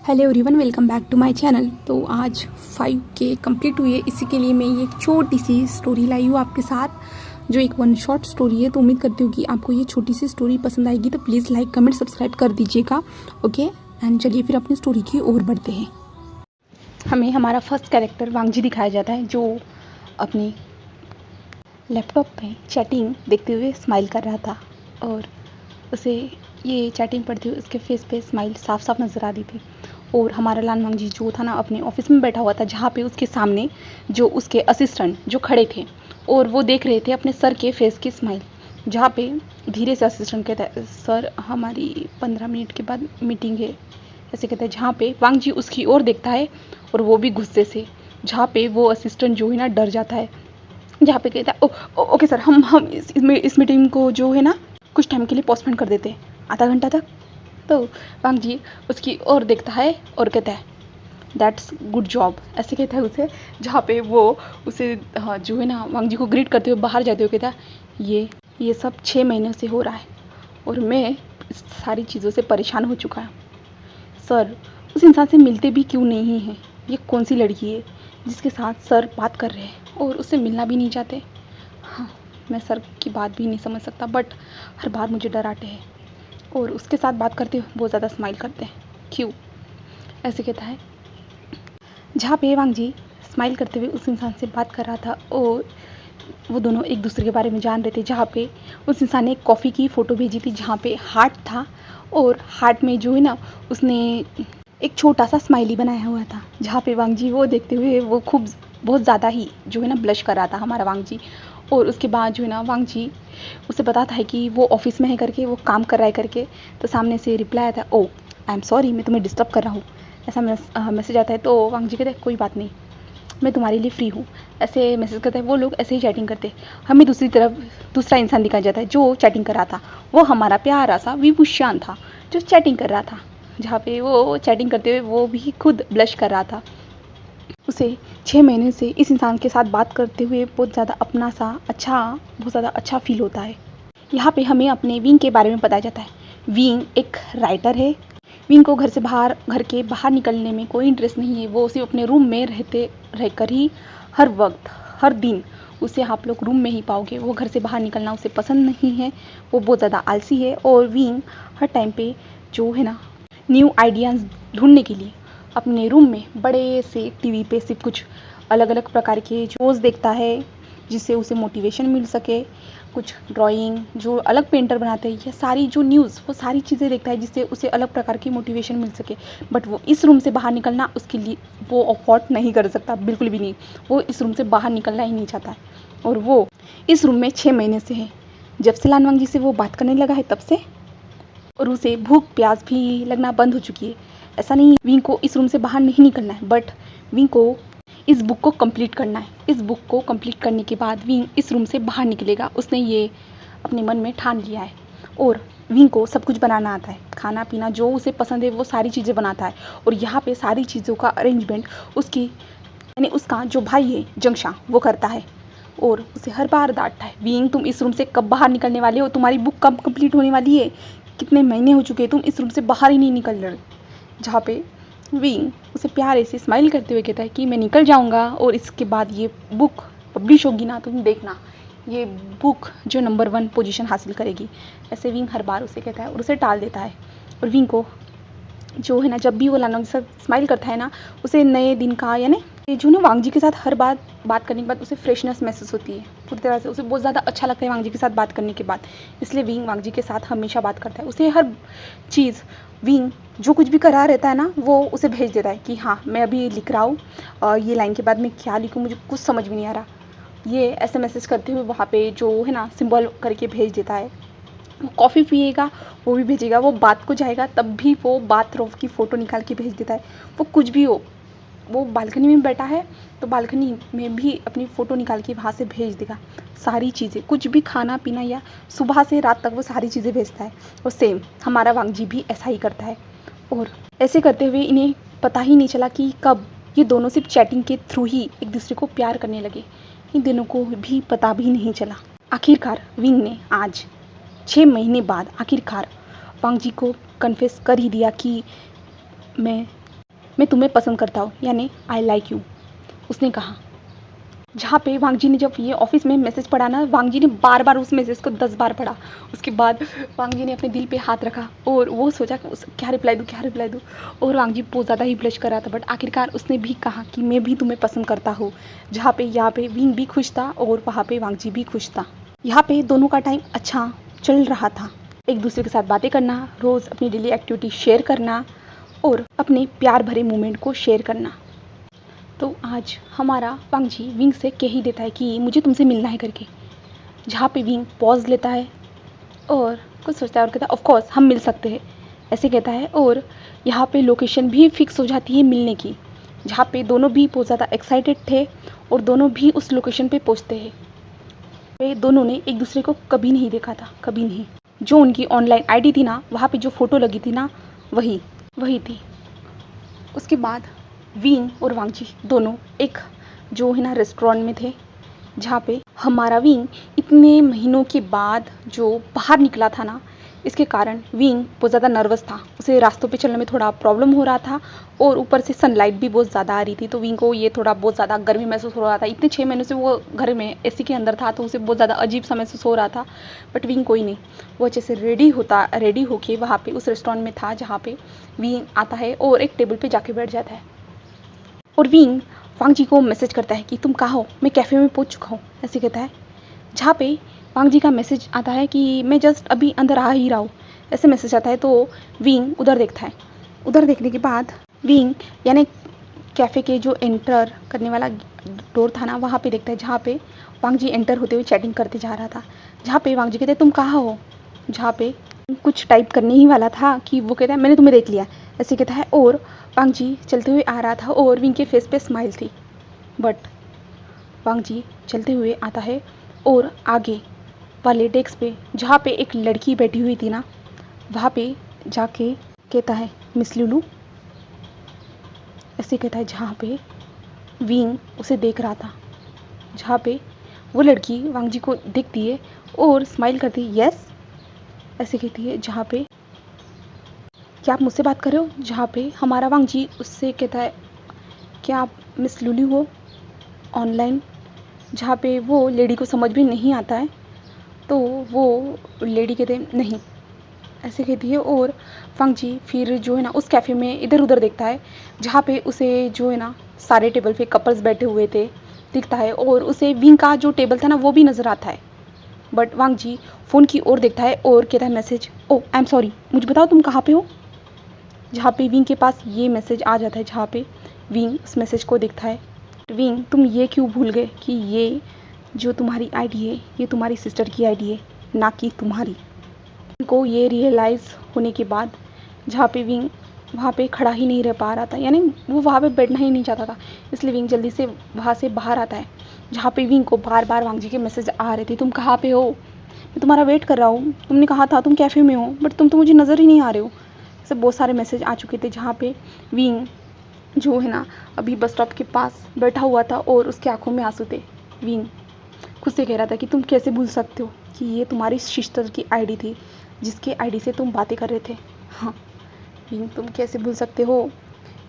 Hello everyone, welcome back to my channel. तो आज 5K complete हुई है, इसी के लिए मैं ये एक छोटी सी स्टोरी लाई हूँ आपके साथ, जो एक वन शॉट स्टोरी है। तो उम्मीद करती हूँ कि आपको ये छोटी सी स्टोरी पसंद आएगी। तो प्लीज़ लाइक कमेंट सब्सक्राइब कर दीजिएगा। ओके, एंड चलिए फिर अपनी स्टोरी की ओर बढ़ते हैं। हमें हमारा फर्स्ट कैरेक्टर वांगजी दिखाया जाता है, जो अपनी लैपटॉप पे चैटिंग देखते हुए स्माइल कर रहा था, और उसे ये चैटिंग पढ़ते हुए उसके फेस पे स्माइल साफ साफ नज़र आ रही थी। और हमारा लान वांगजी जो था ना, अपने ऑफिस में बैठा हुआ था, जहाँ पे उसके सामने जो उसके असिस्टेंट जो खड़े थे, और वो देख रहे थे अपने सर के फेस की स्माइल। जहाँ पे धीरे से असिस्टेंट कहता है, सर हमारी 15 मिनट के बाद मीटिंग है, ऐसे कहता है। जहाँ पे वांगजी उसकी ओर देखता है, और वो भी गुस्से से। जहाँ पे वो असिस्टेंट जो है ना डर जाता है, जहाँ पे कहता है ओके सर, हम इस मीटिंग को जो है ना कुछ टाइम के लिए पोस्टपोन कर देते हैं, आधा घंटा तक। तो वांगजी उसकी ओर देखता है और कहता है दैट्स गुड जॉब, ऐसे कहता है उसे। जहाँ पे वो उसे जो है ना वांगजी को ग्रीट करते हुए बाहर जाते हुए कहता है ये सब 6 महीने से हो रहा है, और मैं इस सारी चीज़ों से परेशान हो चुका हूँ। सर उस इंसान से मिलते भी क्यों नहीं हैं? ये कौन सी लड़की है जिसके साथ सर बात कर रहे हैं और उससे मिलना भी नहीं चाहते? हाँ, मैं सर की बात भी नहीं समझ सकता, बट हर बार मुझे डराते हैं, और उसके साथ बात करते हुए बहुत ज़्यादा स्माइल करते हैं। क्यों? ऐसे कहता है। जहाँ पे वांगजी स्माइल करते हुए उस इंसान से बात कर रहा था, और वो दोनों एक दूसरे के बारे में जान रहे थे। जहाँ पे उस इंसान ने एक कॉफ़ी की फ़ोटो भेजी थी, जहाँ पे हार्ट था, और हार्ट में जो है ना उसने एक छोटा सा स्माइली बनाया हुआ था। जहाँ पे वांगजी वो देखते हुए वो खूब बहुत ज़्यादा ही जो है ना ब्लश कर रहा था हमारा वांगजी। और उसके बाद जो है ना वांगजी उसे बताता है कि वो ऑफिस में है करके, वो काम कर रहा है करके। तो सामने से रिप्लाई आता है, ओ आई एम सॉरी, मैं तुम्हें डिस्टर्ब कर रहा हूँ, ऐसा मैसेज आता है। तो वांगजी कहते हैं कोई बात नहीं, मैं तुम्हारे लिए फ्री हूँ, ऐसे मैसेज करते हैं। वो लोग ऐसे ही चैटिंग करते हैं। हमें दूसरी तरफ दूसरा इंसान दिखाया जाता है जो चैटिंग कर रहा था। वो हमारा प्यारा सा विभूषण था जो चैटिंग कर रहा था। जहाँ पे वो चैटिंग करते हुए वो भी खुद ब्लश कर रहा था। उसे 6 महीने से इस इंसान के साथ बात करते हुए बहुत ज़्यादा अपना सा बहुत ज़्यादा अच्छा फील होता है। यहाँ पे हमें अपने विंग के बारे में बताया जाता है। विंग एक राइटर है। विंग को घर के बाहर निकलने में कोई इंटरेस्ट नहीं है। वो सिर्फ अपने रूम में रहकर ही हर वक्त हर दिन उसे आप लोग रूम में ही पाओगे। वो घर से बाहर निकलना उसे पसंद नहीं है। वो बहुत ज़्यादा आलसी है। और विंग हर टाइम पे जो है ना न्यू आइडियाज़ ढूंढने के लिए अपने रूम में बड़े से टीवी पे सिर्फ कुछ अलग अलग प्रकार के शोज़ देखता है, जिससे उसे मोटिवेशन मिल सके। कुछ ड्राइंग जो अलग पेंटर बनाते हैं, ये सारी जो न्यूज़, वो सारी चीज़ें देखता है जिससे उसे अलग प्रकार की मोटिवेशन मिल सके। बट वो इस रूम से बाहर निकलना उसके लिए वो अफोर्ड नहीं कर सकता, बिल्कुल भी नहीं। वो इस रूम से बाहर निकलना ही नहीं चाहता है, और वो इस रूम में 6 महीने से है। जब से लानवांग जी से वो बात करने लगा है तब से, और उसे भूख प्यास भी लगना बंद हो चुकी है। ऐसा नहीं है विंग को इस रूम से बाहर नहीं निकलना है, बट विंग को इस बुक को कंप्लीट करना है। इस बुक को कंप्लीट करने के बाद विंग इस रूम से बाहर निकलेगा। उसने ये अपने मन में ठान लिया है। और विंग को सब कुछ बनाना आता है, खाना पीना जो उसे पसंद है वो सारी चीज़ें बनाता है। और यहाँ पे सारी चीज़ों का अरेंजमेंट उसकी यानी उसका जो भाई है जंगशा वो करता है, और उसे हर बार डांटता है, विंग तुम इस रूम से कब बाहर निकलने वाले हो? तुम्हारी बुक कब कंप्लीट होने वाली है? कितने महीने हो चुके हैं, तुम इस रूम से बाहर ही नहीं निकल रहे। जहाँ पे विंग उसे प्यारे से स्माइल करते हुए कहता है कि मैं निकल जाऊँगा, और इसके बाद ये बुक पब्लिश होगी ना, तुम देखना, ये बुक जो नंबर 1 पोजीशन हासिल करेगी। ऐसे विंग हर बार उसे कहता है और उसे टाल देता है। और विंग को जो है ना, जब भी वो लानवांग के साथ स्माइल करता है ना, उसे नए दिन का यानी जो ना वांगजी के साथ हर बार बात करने के बाद उसे फ्रेशनेस महसूस होती है पूरी तरह से। उसे बहुत ज़्यादा अच्छा लगता है वांगजी के साथ बात करने के बाद। इसलिए विंग वांगजी के साथ हमेशा बात करता है। उसे हर चीज़ विंग जो कुछ भी करा रहता है ना, वो उसे भेज देता है कि हाँ मैं अभी लिख रहा हूँ, ये लाइन के बाद मैं क्या लिखूँ मुझे कुछ समझ में नहीं आ रहा। ये ऐसे मैसेज करते हुए वहाँ पे जो है ना सिंबल करके भेज देता है। वो कॉफ़ी पिएगा वो भी भेजेगा, वो बात को जाएगा तब भी वो बाथरूम की फ़ोटो निकाल के भेज देता है। वो कुछ भी हो, वो बालकनी में बैठा है तो बालकनी में भी अपनी फ़ोटो निकाल के वहाँ से भेज देगा। सारी चीज़ें, कुछ भी खाना पीना या सुबह से रात तक वो सारी चीज़ें भेजता है। और सेम हमारा वांगजी भी ऐसा ही करता है। और ऐसे करते हुए इन्हें पता ही नहीं चला कि कब ये दोनों सिर्फ चैटिंग के थ्रू ही एक दूसरे को प्यार करने लगे। इन दोनों को भी पता भी नहीं चला। आखिरकार विंग ने आज 6 महीने बाद आखिरकार वांगजी को कन्फेस कर ही दिया कि मैं मैं तुम्हें पसंद करता हूँ, यानी आई लाइक यू, उसने कहा। जहाँ पे वांग जी ने जब ये ऑफिस में मैसेज पढ़ा ना, वांग जी ने बार बार उस मैसेज को 10 बार पढ़ा। उसके बाद वांग जी ने अपने दिल पे हाथ रखा और वो सोचा कि क्या रिप्लाई दूँ। और वांग जी बहुत ज़्यादा ही ब्लश कर रहा था, बट आखिरकार उसने भी कहा कि मैं भी तुम्हें पसंद करता हूँ। जहाँ पे यहाँ पे विंग भी खुश था और वहाँ पे वांग जी भी खुश था। यहाँ पे दोनों का टाइम अच्छा चल रहा था, एक दूसरे के साथ बातें करना, रोज़ अपनी डेली एक्टिविटी शेयर करना और अपने प्यार भरे मोमेंट को शेयर करना। तो आज हमारा वांग जी विंग से कह ही देता है कि मुझे तुमसे मिलना है करके। जहाँ पे विंग पॉज लेता है और कुछ सोचता है और कहता है ऑफ कोर्स हम मिल सकते हैं, ऐसे कहता है। और यहाँ पे लोकेशन भी फिक्स हो जाती है मिलने की, जहाँ पे दोनों भी बहुत ज़्यादा एक्साइटेड थे और दोनों भी उस लोकेशन पे पहुँचते हैं। वे दोनों ने एक दूसरे को कभी नहीं देखा था, कभी नहीं। जो उनकी ऑनलाइन आईडी थी ना, वहाँ पे जो फ़ोटो लगी थी ना, वही थी। उसके बाद विंग और वांग जी दोनों एक जो है ना रेस्टोरेंट में थे, जहाँ पे हमारा विंग इतने महीनों के बाद जो बाहर निकला था ना, इसके कारण विंग बहुत ज़्यादा नर्वस था। उसे रास्तों पे चलने में थोड़ा प्रॉब्लम हो रहा था और ऊपर से सनलाइट भी बहुत ज़्यादा आ रही थी, तो विंग को ये थोड़ा बहुत ज़्यादा गर्मी महसूस हो रहा था। इतने 6 महीनों से वो घर में एसी के अंदर था, तो उसे बहुत ज़्यादा अजीब सा महसूस हो रहा था। बट विंग कोई नहीं, वो अच्छे से रेडी होके वहाँ पे उस रेस्टोरेंट में था, जहाँ पे विंग आता है और एक टेबल पर जाके बैठ जाता है। और विंग वांग जी को मैसेज करता है कि तुम कहाँ हो, मैं कैफ़े में पहुँच चुका हूँ, ऐसे कहता है। जहाँ पे वांग जी का मैसेज आता है कि मैं जस्ट अभी अंदर आ ही रहा हूँ, ऐसे मैसेज आता है। तो विंग उधर देखता है। उधर देखने के बाद विंग यानी कैफ़े के जो एंटर करने वाला डोर था ना, वहाँ पे देखता है, जहाँ पे वांग जी एंटर होते हुए चैटिंग करते जा रहा था। जहाँ पे वांग जी कहते हैं तुम कहाँ हो, जहाँ पे कुछ टाइप करने ही वाला था कि वो कहता है मैंने तुम्हें देख लिया, ऐसे कहता है। और वांग जी चलते हुए आ रहा था और विंग के फेस पे स्माइल थी। बट वांग जी चलते हुए आता है और आगे वाले डेस्क पे, जहाँ पे एक लड़की बैठी हुई थी ना, वहाँ पे जाके कहता है मिस लुलू, ऐसे कहता है। जहाँ पे विंग उसे देख रहा था, जहाँ पे वो लड़की वांग जी को देखती है और स्माइल करती है, यस ऐसे कहती है। जहाँ पे क्या आप मुझसे बात कर रहे हो, जहाँ पे हमारा वांग जी उससे कहता है क्या आप मिस लुलू हो ऑनलाइन। जहाँ पे वो लेडी को समझ भी नहीं आता है, तो वो लेडी कहते हैं नहीं, ऐसे कहती है। और वांग जी फिर जो है ना उस कैफ़े में इधर उधर देखता है, जहाँ पे उसे जो है ना सारे टेबल पे कपल्स बैठे हुए थे दिखता है, और उसे विंग का जो टेबल था ना वो भी नज़र आता है। बट वांग जी फ़ोन की ओर देखता है और कहता है message, oh I am sorry, मुझे बताओ तुम कहाँ पे हो। जहाँ पे विंग के पास ये मैसेज आ जाता है, जहाँ पे विंग उस मैसेज को देखता है। विंग तुम ये क्यों भूल गए कि ये जो तुम्हारी आईडी है ये तुम्हारी सिस्टर की आईडी है, ना कि तुम्हारी। को ये रियलाइज़ होने के बाद जहाँ पे विंग वहाँ पे खड़ा ही नहीं रह पा रहा था, यानी वो वहाँ पे बैठना ही नहीं चाहता था, इसलिए विंग जल्दी से वहाँ से बाहर आता है। जहाँ पे विंग को बार बार वांग जी के मैसेज आ रहे थे, तुम कहाँ पे हो, मैं तुम्हारा वेट कर रहा हूँ, तुमने कहा था तुम कैफ़े में हो बट तुम तो मुझे नज़र ही नहीं आ रहे हो, ऐसे बहुत सारे मैसेज आ चुके थे। जहाँ पे विंग जो है ना अभी बस स्टॉप के पास बैठा हुआ था और उसकी आंखों में आंसू थे। विंग खुद से कह रहा था कि तुम कैसे भूल सकते हो कि ये तुम्हारी सिस्टर की आईडी थी, जिसके आईडी से तुम बातें कर रहे थे। हाँ विंग तुम कैसे भूल सकते हो।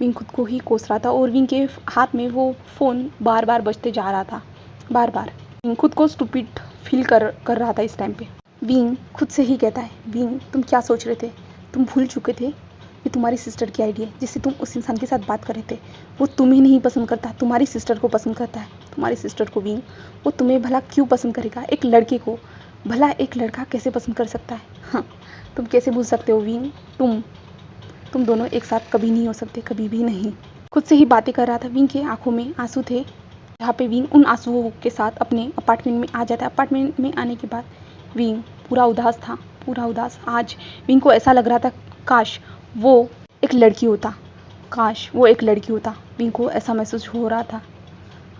विंग खुद को ही कोस रहा था और विंग के हाथ में वो फ़ोन बार बार बजते जा रहा था, बार बार। विंग खुद को स्टूपिड फील कर रहा था इस टाइम पे। विंग खुद से ही कहता है, विंग तुम क्या सोच रहे थे, तुम भूल चुके थे ये तुम्हारी सिस्टर की आईडी है, जिससे तुम उस इंसान के साथ बात कर रहे थे। वो तुम्हें नहीं पसंद करता, तुम्हारी सिस्टर को पसंद करता है, तुम्हारी सिस्टर को। विंग वो तुम्हें भला क्यों पसंद करेगा, एक लड़के को भला एक लड़का कैसे पसंद कर सकता है। हाँ तुम कैसे भूल सकते हो विंग, तुम दोनों एक साथ कभी नहीं हो सकते, कभी भी नहीं। खुद से ही बातें कर रहा था। विंग के आंखों में आंसू थे, जहाँ पे विंग उन आंसुओं के साथ अपने अपार्टमेंट में आ जाता है। अपार्टमेंट में आने के बाद विंग पूरा उदास था, पूरा उदास। आज विंग को ऐसा लग रहा था काश वो एक लड़की होता, काश वो एक लड़की होता। विंग को ऐसा महसूस हो रहा था।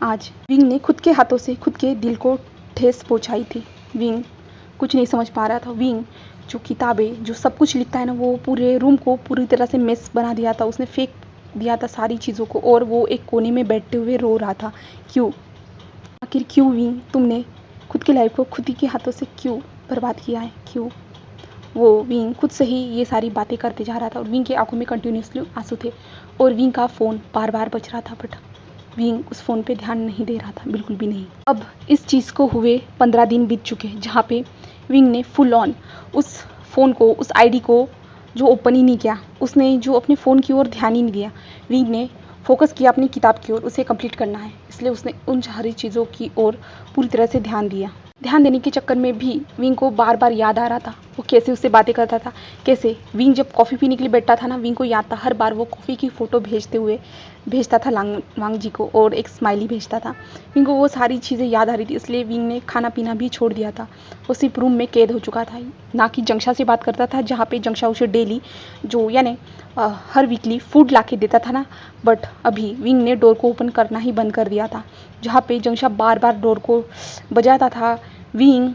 आज विंग ने खुद के हाथों से खुद के दिल को ठेस पहुंचाई थी। विंग कुछ नहीं समझ पा रहा था। विंग जो किताबें जो सब कुछ लिखता है ना, वो पूरे रूम को पूरी तरह से मेस बना दिया था, उसने फेंक दिया था सारी चीज़ों को, और वो एक कोने में बैठते हुए रो रहा था। क्यों, आखिर क्यों विंग, तुमने खुद की लाइफ को खुद ही के हाथों से क्यों बर्बाद किया है, क्यों। वो विंग खुद से ही ये सारी बातें करते जा रहा था और विंग के आंखों में कंटिन्यूसली आंसू थे और विंग का फ़ोन बार बार बज रहा था, बट विंग उस फ़ोन पे ध्यान नहीं दे रहा था, बिल्कुल भी नहीं। अब इस चीज़ को हुए 15 दिन बीत चुके, जहाँ पे विंग ने फुल ऑन उस फ़ोन को, उस आईडी को जो ओपन ही नहीं किया, उसने जो अपने फ़ोन की ओर ध्यान ही नहीं दिया। विंग ने फोकस किया अपनी किताब की ओर, उसे कंप्लीट करना है, इसलिए उसने उन सारी चीज़ों की ओर पूरी तरह से ध्यान दिया। ध्यान देने के चक्कर में भी विंग को बार बार याद आ रहा था वो कैसे उससे बातें करता था, कैसे विंग जब कॉफ़ी पीने के लिए बैठता था ना, विंग को याद था हर बार वो कॉफ़ी की फ़ोटो भेजता था वांग जी को और एक स्माइली भेजता था। विंग को वो सारी चीज़ें याद आ रही थी, इसलिए विंग ने खाना पीना भी छोड़ दिया था। वो सिर्फ रूम में कैद हो चुका था, ना कि जंक्षा से बात करता था, जहाँ पे जंक्षा उसे डेली जो यानी हर वीकली फूड ला के देता था ना, बट अभी विंग ने डोर को ओपन करना ही बंद कर दिया था। जहाँ पे जंक्षा बार बार डोर को बजाता था, विंग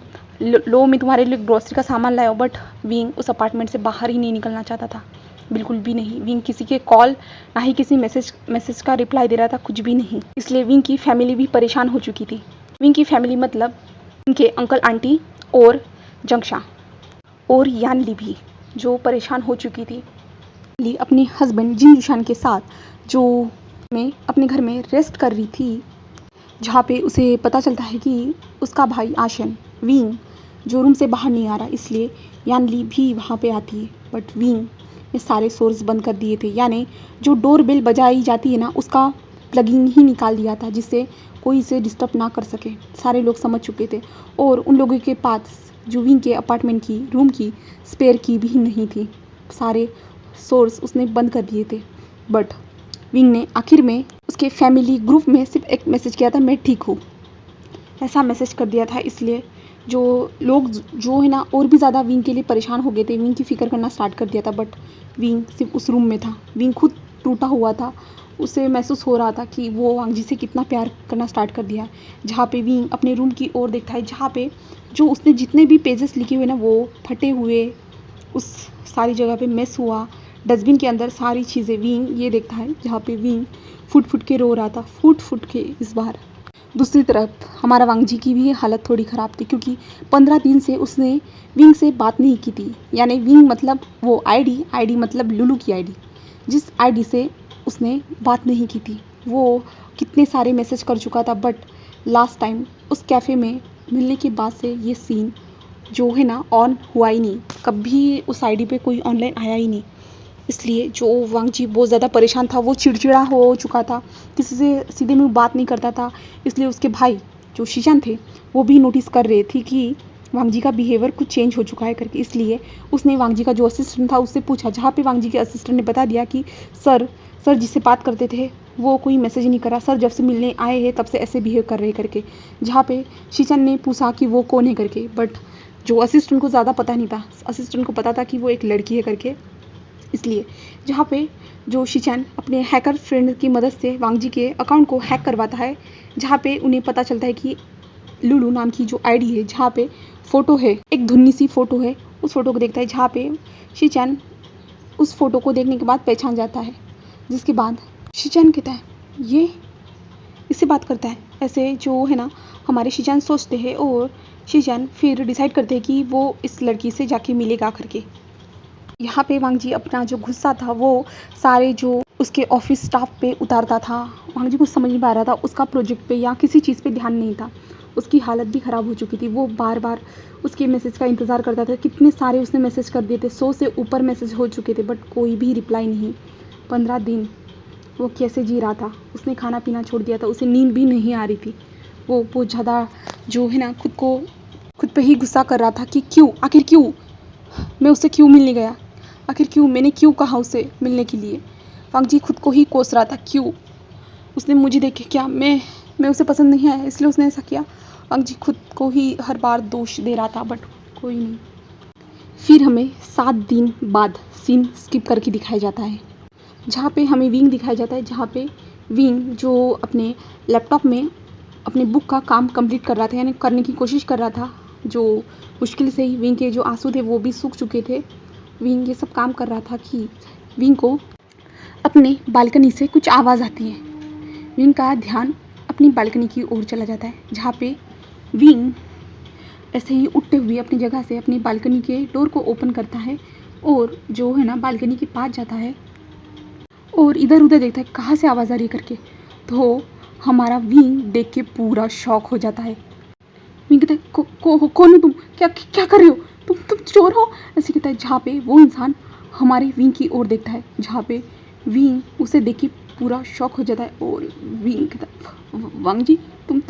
लो मैं तुम्हारे लिए ग्रोसरी का सामान लाया, बट विंग उस अपार्टमेंट से बाहर ही नहीं निकलना चाहता था, बिल्कुल भी नहीं। विंग किसी के कॉल ना ही किसी मैसेज का रिप्लाई दे रहा था, कुछ भी नहीं। इसलिए विंग की फैमिली भी परेशान हो चुकी थी। विंग की फैमिली मतलब उनके अंकल आंटी और जंक्षा और यानली भी, जो परेशान हो चुकी थी। ली अपने हस्बैंड जिन जुशान के साथ जो मैं अपने घर में रेस्ट कर रही थी, जहाँ पे उसे पता चलता है कि उसका भाई आशन विंग जो रूम से बाहर नहीं आ रहा, इसलिए यानली भी वहाँ पे आती है। बट विंग ने सारे सोर्स बंद कर दिए थे, यानी जो डोर बेल बजाई जाती है ना, उसका प्लगिंग ही निकाल दिया था, जिससे कोई इसे डिस्टर्ब ना कर सके। सारे लोग समझ चुके थे और उन लोगों के पास जो विंग के अपार्टमेंट की रूम की स्पेयर की भी नहीं थी। सारे सोर्स उसने बंद कर दिए थे। बट विंग ने आखिर में उसके फैमिली ग्रुप में सिर्फ एक मैसेज किया था, मैं ठीक हूँ, ऐसा मैसेज कर दिया था। इसलिए जो लोग जो है ना और भी ज़्यादा विंग के लिए परेशान हो गए थे, विंग की फ़िक्र करना स्टार्ट कर दिया था। बट विंग सिर्फ उस रूम में था, विंग खुद टूटा हुआ था, उसे महसूस हो रहा था कि वो वांग जी से कितना प्यार करना स्टार्ट कर दिया। जहाँ पे विंग अपने रूम की ओर देखता है, जहाँ पे जो उसने जितने भी पेजेस लिखे हुए ना वो फटे हुए, उस सारी जगह पे मेस हुआ, डस्टबिन के अंदर सारी चीज़ें विंग ये देखता है, जहाँ पे विंग फुट फुट के रो रहा था, फुट फुट के। इस बार दूसरी तरफ हमारा वांग जी की भी हालत थोड़ी ख़राब थी, क्योंकि 15 दिन से उसने विंग से बात नहीं की थी। यानी विंग मतलब वो आईडी मतलब लुलू की आईडी, जिस आईडी से उसने बात नहीं की थी, वो कितने सारे मैसेज कर चुका था। बट लास्ट टाइम उस कैफ़े में मिलने के बाद से ये सीन जो है ना ऑन हुआ ही नहीं, कभी उस आईडी पे कोई ऑनलाइन आया ही नहीं। इसलिए जो वांग जी बहुत ज़्यादा परेशान था, वो चिड़चिड़ा हो चुका था, किसी से सीधे मुंह बात नहीं करता था। इसलिए उसके भाई जो शीशान थे वो भी नोटिस कर रहे थे कि वांग जी का बिहेवियर कुछ चेंज हो चुका है करके। इसलिए उसने वांग जी का जो असिस्टेंट था उससे पूछा, जहाँ पे वांग जी के असिस्टेंट ने बता दिया कि सर जिससे बात करते थे वो कोई मैसेज नहीं करा, सर जब से मिलने आए हैं तब से ऐसे बिहेव कर रहे करके। जहाँ पे शीचन ने पूछा कि वो कौन है करके, बट जो असिस्टेंट को ज़्यादा पता नहीं था, असिस्टेंट को पता था कि वो एक लड़की है करके। इसलिए जहाँ पे जो शीचन अपने हैकर फ्रेंड की मदद से वांग जी के अकाउंट को हैक करवाता है, जहाँ पे उन्हें पता चलता है कि लुलू नाम की जो आईडी है, जहाँ पे फ़ोटो है, एक धुन्नी सी फ़ोटो है, उस फ़ोटो को देखता है, जहाँ पे शीचन उस फ़ोटो को देखने के बाद पहचान जाता है। जिसके बाद शीचन कहता है ये इससे बात करता है, ऐसे जो है ना हमारे शीचन सोचते हैं और शीचन फिर डिसाइड करते हैं कि वो इस लड़की से जाके मिलेगा करके। यहाँ पे वांग जी अपना जो गुस्सा था वो सारे जो उसके ऑफिस स्टाफ पे उतारता था। वांग जी कुछ समझ नहीं पा रहा था, उसका प्रोजेक्ट पे या किसी चीज़ पे ध्यान नहीं था, उसकी हालत भी ख़राब हो चुकी थी। वो बार बार उसके मैसेज का इंतज़ार करता था, कितने सारे उसने मैसेज कर दिए थे, 100 से ऊपर मैसेज हो चुके थे, बट कोई भी रिप्लाई नहीं। 15 दिन वो कैसे जी रहा था, उसने खाना पीना छोड़ दिया था, उसे नींद भी नहीं आ रही थी। वो बहुत ज़्यादा जो है ना खुद पे ही गुस्सा कर रहा था कि क्यों, आखिर क्यों मैं उससे क्यों मिलने गया, आखिर क्यों मैंने क्यों कहा उसे मिलने के लिए। वांग जी खुद को ही कोस रहा था, क्यों उसने मुझे देखे, क्या मैं उसे पसंद नहीं आया इसलिए उसने ऐसा किया। वांग जी खुद को ही हर बार दोष दे रहा था, बट कोई नहीं। फिर हमें 7 दिन बाद सीन स्किप करके दिखाया जाता है, जहाँ पे हमें विंग दिखाया जाता है, जहाँ पे विंग जो अपने लैपटॉप में अपने बुक का काम कंप्लीट कर रहा था, यानी करने की कोशिश कर रहा था। जो मुश्किल से ही विंग के जो आंसू थे वो भी सूख चुके थे। विंग ये सब काम कर रहा था कि विंग को अपने बालकनी से कुछ आवाज़ आती है। विंग का ध्यान अपनी बालकनी की ओर चला जाता है, जहाँ पे विंग ऐसे ही उठते हुए अपनी जगह से अपनी बालकनी के डोर को ओपन करता है और जो है ना बालकनी के पास जाता है और इधर उधर देखता है कहाँ से आवाज़ आ रही है करके। तो हमारा विंग देख के पूरा शॉक हो जाता है। विंग कहता है कौन हो तुम, क्या क्या कर रहे हो, तुम चोर हो, ऐसे कहता है। जहाँ पे वो इंसान हमारे विंग की ओर देखता है, जहाँ पे विंग उसे देख के पूरा शॉक हो जाता है और विंग कहता है वांग जी तुम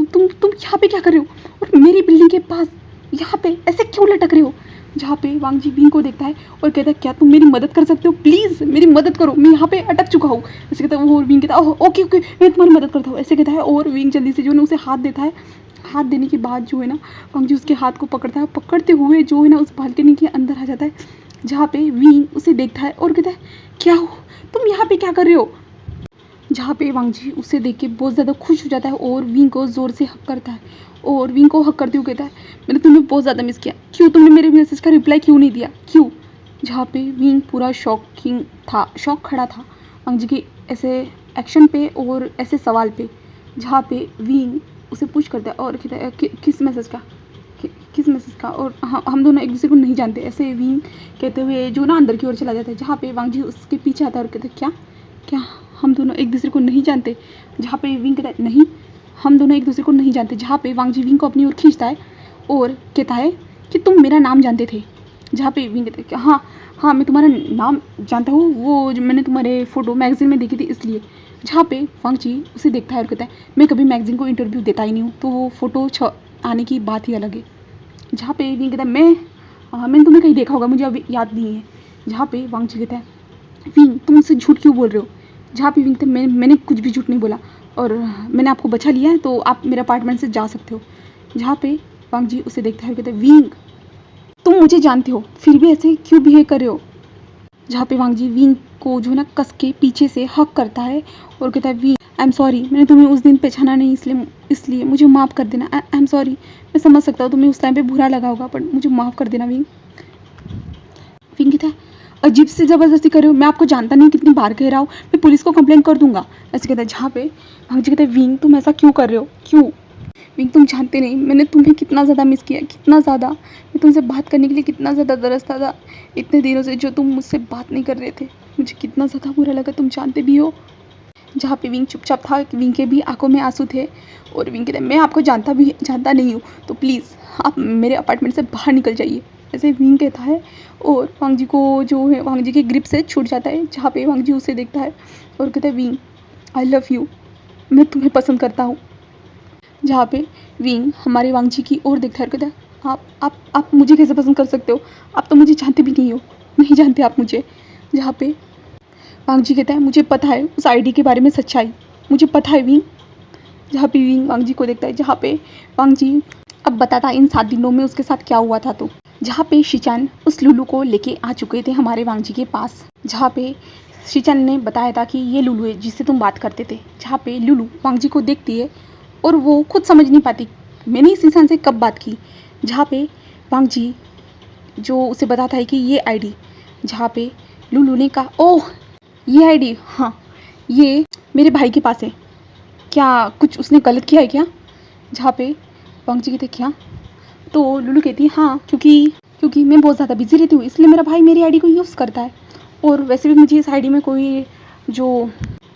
यहाँ पे क्या कर रहे हो और मेरी बिल्डिंग के पास यहाँ पे ऐसे क्यों लटक रहे हो। जहाँ पे वांग जी विंग को देखता है और कहता है क्या तुम मेरी मदद कर सकते हो, प्लीज़ मेरी मदद करो, मैं यहाँ पे अटक चुका हूँ। ऐसे कहता है वो, और विंग कहता है ओके ओके मैं तुम्हारी मदद करता हूँ, ऐसे कहता है। और विंग जल्दी से जो है ना उसे हाथ देता है। हाथ देने के बाद जो है ना वांग जी उसके हाथ को पकड़ता है, पकड़ते हुए जो है ना उस बालकनी के अंदर आ जाता है, जहाँ पे विंग उसे देखता है और कहता है क्या हो तुम यहाँ पे क्या कर रहे हो। जहाँ पे वांग जी उसे देख के बहुत ज़्यादा खुश हो जाता है और विंग को ज़ोर से हक करता है और विंग को हक करते हुए कहता है मैंने तुम्हें बहुत ज़्यादा मिस किया, क्यों तुमने मेरे मैसेज का रिप्लाई क्यों नहीं दिया, क्यों। जहाँ पे विंग पूरा शॉक खड़ा था वांग जी के ऐसे एक्शन पे और ऐसे सवाल पे। जहाँ पे विंग उसे पूछ करता है और कहता है किस मैसेज का और हम दोनों एक दूसरे को नहीं जानते, ऐसे विंग कहते हुए जो ना अंदर की ओर चला जाता है। जहाँ पे वांग जी उसके पीछे आता है और कहता है क्या हम दोनों एक दूसरे को नहीं जानते। जहाँ पे विंग कहता है नहीं हम दोनों एक दूसरे को नहीं जानते। जहाँ पे वांग जी विंग को अपनी ओर खींचता है और कहता है कि तुम मेरा नाम जानते थे। जहाँ पे विंग कहता है कि हाँ मैं तुम्हारा नाम जानता हूँ, वो जो मैंने तुम्हारे फ़ोटो मैगजीन में देखी थी इसलिए। जहाँ पे वांग जी उसे देखता है और कहता है मैं कभी मैगजीन को इंटरव्यू देता ही नहीं हूँ, तो वो फ़ोटो आने की बात ही अलग है। जहाँ पे विंग कहता है मैंने तुम्हें कहीं देखा होगा, मुझे अभी याद नहीं है। जहाँ पे वांग जी कहता है विंग तुम मुझसे झूठ क्यों बोल रहे हो। जहाँ पे विंग कहता है मैंने कुछ भी झूठ नहीं बोला और मैंने आपको बचा लिया है, तो आप मेरे अपार्टमेंट से जा सकते हो। जहाँ पे वांग जी उसे देखता है और कहता है विंग तुम मुझे जानते हो फिर भी ऐसे क्यों बिहेव कर रहे हो। जहाँ पे वांग जी विंग को जो है ना कस के पीछे से हक करता है और कहता है विंग आई एम सॉरी, मैंने तुम्हें उस दिन पहचाना नहीं इसलिए मुझे माफ़ कर देना। आई एम सॉरी, मैं समझ सकता हूँ तुम्हें उस टाइम पे बुरा लगा होगा, पर मुझे माफ़ कर देना विंग। विंग कहता है अजीब से ज़बरदस्ती कर रहे हो, मैं आपको जानता नहीं कितनी बार कह रहा हूँ, मैं पुलिस को कंप्लेंट कर दूंगा। ऐसे कहता है। जहाँ पे वांग जी कहते हैं विंग तुम ऐसा क्यों कर रहे हो, क्यों। विंग तुम जानते नहीं मैंने तुम्हें कितना ज़्यादा मिस किया, कितना ज़्यादा, मैं तुमसे बात करने के लिए कितना ज़्यादा तरसता था इतने दिनों से जो तुम मुझसे बात नहीं कर रहे थे, मुझे कितना ज़्यादा बुरा लगा, तुम जानते भी हो। जहाँ पे विंग चुपचाप था, विंग के भी आंखों में आंसू थे और विंग कहते मैं आपको जानता नहीं हूँ, तो प्लीज़ आप मेरे अपार्टमेंट से बाहर निकल जाइए, ऐसे विंग कहता है। और वांग जी को जो है वांग जी की ग्रिप से छूट जाता है। जहाँ पे वांग जी उसे देखता है और कहता है विंग आई लव यू, मैं तुम्हें पसंद करता हूँ। जहाँ पे विंग हमारे वांग जी की ओर देखता है और कहता है आप मुझे कैसे पसंद कर सकते हो, आप तो मुझे जानते भी नहीं हो, नहीं जानते आप मुझे। जहाँ पे वांग जी कहता है मुझे पता है उस आईडी के बारे में सच्चाई, मुझे पता है विंग। जहाँ पे विंग वांग जी को देखता है। जहाँ पे वांग जी अब बताता इन 7 दिनों में उसके साथ क्या हुआ था। तो जहाँ पे शिचान उस लुलू को लेके आ चुके थे हमारे वांग जी के पास। जहाँ पे शिचान ने बताया था कि ये लुलू है जिससे तुम बात करते थे। जहाँ पे लुलू वांग जी को देखती है और वो खुद समझ नहीं पाती मैंने इस इंसान से कब बात की। जहाँ पे वांग जी जो उसे बताता है कि ये आईडी, जहाँ पे लुलू ने कहा ओह ये आईडी, हाँ ये मेरे भाई के पास है, क्या कुछ उसने गलत किया है क्या। जहाँ पे वांग जी कहते क्या, तो लुलू कहती है हाँ क्योंकि मैं बहुत ज़्यादा बिजी रहती हूँ इसलिए मेरा भाई मेरी आईडी को यूज़ करता है, और वैसे भी मुझे इस आईडी में कोई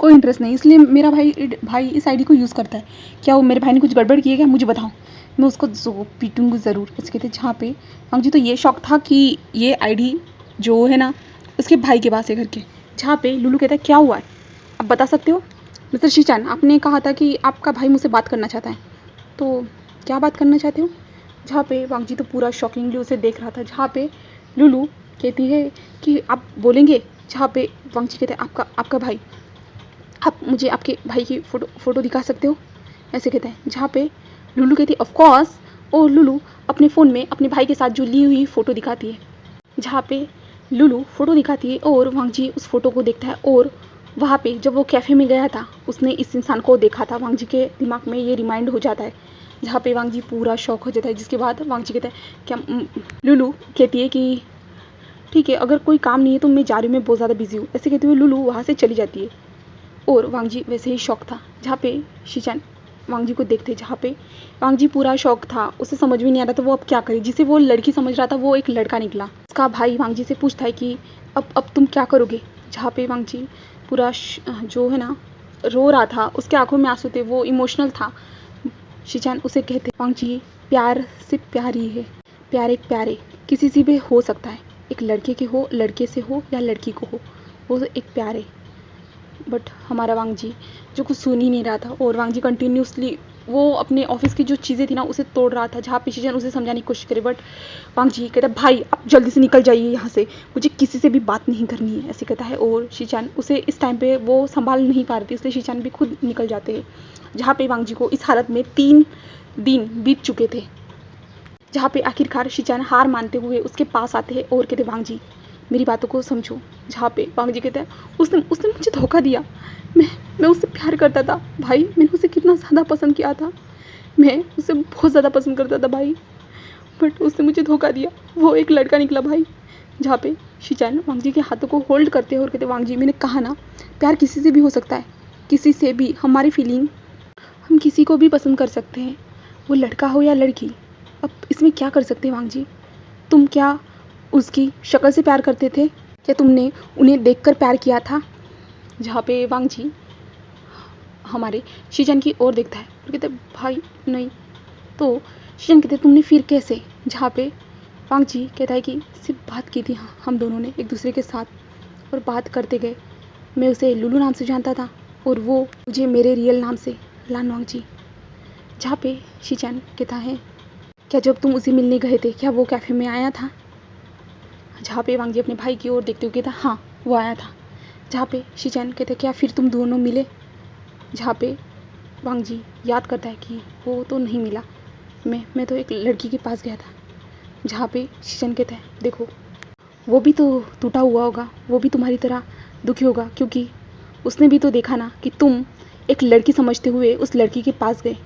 इंटरेस्ट नहीं, इसलिए मेरा भाई इस आईडी को यूज़ करता है। क्या वो मेरे भाई ने कुछ गड़बड़ की है क्या, मुझे बताओ, मैं उसको पीटूंगी ज़रूर। ऐसे कहते जहाँ पे वांग जी तो ये शौक था कि ये आईडी जो है ना उसके भाई के पास है करके। जहाँ पे लुलू कहता है क्या हुआ है आप बता सकते हो। मिस्टर शिचान आपने कहा था कि आपका भाई मुझसे बात करना चाहता है, तो क्या बात करना चाहते हो। जहाँ पे वांग जी तो पूरा शॉकिंगली उसे देख रहा था। जहाँ पे लुलू कहती है कि आप बोलेंगे। जहाँ पे वांग जी कहते हैं आपका भाई, आप मुझे आपके भाई की फ़ोटो दिखा सकते हो, ऐसे कहते हैं। जहाँ पे लुलू कहती है ऑफ कोर्स, और लुलू अपने फ़ोन में अपने भाई के साथ जो ली हुई फ़ोटो दिखाती है। जहाँ पे लुलू फ़ोटो दिखाती है और वांग जी उस फ़ोटो को देखता है, और वहाँ पे जब वो कैफ़े में गया था उसने इस इंसान को देखा था। वांग जी के दिमाग में ये रिमाइंड हो जाता है। जहाँ पे वांग जी पूरा शॉक हो जाता है। जिसके बाद वांग जी कहता है क्या, लुलू कहती है कि ठीक है अगर कोई काम नहीं है तो मैं जा रही हूँ, मैं बहुत ज़्यादा बिजी हूँ, ऐसे कहते हुए लुलू वहाँ से चली जाती है। और वांग जी वैसे ही शॉक था। जहाँ पे शिचान वांग जी को देखते, जहाँ पे वांग जी पूरा शौक था, उसे समझ में नहीं आ रहा था वो अब क्या करे। जिसे वो लड़की समझ रहा था वो एक लड़का निकला। उसका भाई वांग जी से पूछता है कि अब तुम क्या करोगे, जहाँ पे वांग जी पूरा जो है ना रो रहा था, उसके आंखों में आंसू थे, वो इमोशनल था। शीचान उसे कहते, वांग जी प्यार सिर्फ प्यार ही है, प्यार एक प्यारे किसी से भी हो सकता है, एक लड़के के हो, लड़के से हो या लड़की को हो, वो एक प्यार है। बट हमारा वांग जी जो कुछ सुन ही नहीं रहा था, और वांग जी कंटिन्यूसली वो अपने ऑफिस की जो चीज़ें थी ना उसे तोड़ रहा था, जहाँ पे शीचन उसे समझाने की कोशिश करे। बट वांग जी कहता है भाई आप जल्दी से निकल जाइए यहाँ से, मुझे किसी से भी बात नहीं करनी है, ऐसे कहता है। और शीचान उसे इस टाइम पे वो संभाल नहीं पा रही थी, इसलिए शीचान भी खुद निकल जाते हैं। जहाँ पे वांग जी को इस हालत में 3 दिन बीत चुके थे, जहाँ पे आखिरकार शीचान हार मानते हुए उसके पास आते हैं और कहते वांग जी मेरी बातों को समझो। जहाँ पे वांग जी कहते हैं उसने मुझे धोखा दिया, मैं उससे प्यार करता था भाई, मैंने उसे कितना ज़्यादा पसंद किया था, मैं उसे बहुत ज़्यादा पसंद करता था भाई, बट उसने मुझे धोखा दिया, वो एक लड़का निकला भाई। जहाँ पे शीचान वांग जी के हाथों को होल्ड करते हैं और कहते वांग जी मैंने कहा ना प्यार किसी से भी हो सकता है, किसी से भी, हमारी फीलिंग हम किसी को भी पसंद कर सकते हैं, वो लड़का हो या लड़की, अब इसमें क्या कर सकते हैं वांग जी। तुम क्या उसकी शक्ल से प्यार करते थे, क्या तुमने उन्हें देखकर प्यार किया था। जहाँ पे वांग जी हमारे शीचन की ओर देखता है और कहते भाई नहीं। तो शीचन कहते तुमने फिर कैसे। जहाँ पे वांग जी कहता है कि सिर्फ बात की थी हम दोनों ने एक दूसरे के साथ, और बात करते गए, मैं उसे लुलू नाम से जानता था और वो मुझे मेरे रियल नाम से लान वांग जी। जहाँ पे शीचन कहता है क्या जब तुम उसे मिलने गए थे क्या वो कैफ़े में आया था। जहाँ पे वांग जी अपने भाई की ओर देखते हुए कहता हाँ वो आया था। जहाँ पे शीचन कहते क्या फिर तुम दोनों मिले। जहाँ पे वांग जी याद करता है कि वो तो नहीं मिला, मैं तो एक लड़की के पास गया था। जहाँ पे शीचन कहता है देखो वो भी तो टूटा हुआ होगा, वो भी तुम्हारी तरह दुखी होगा, क्योंकि उसने भी तो देखा ना कि तुम एक लड़की समझते हुए उस लड़की के पास गए,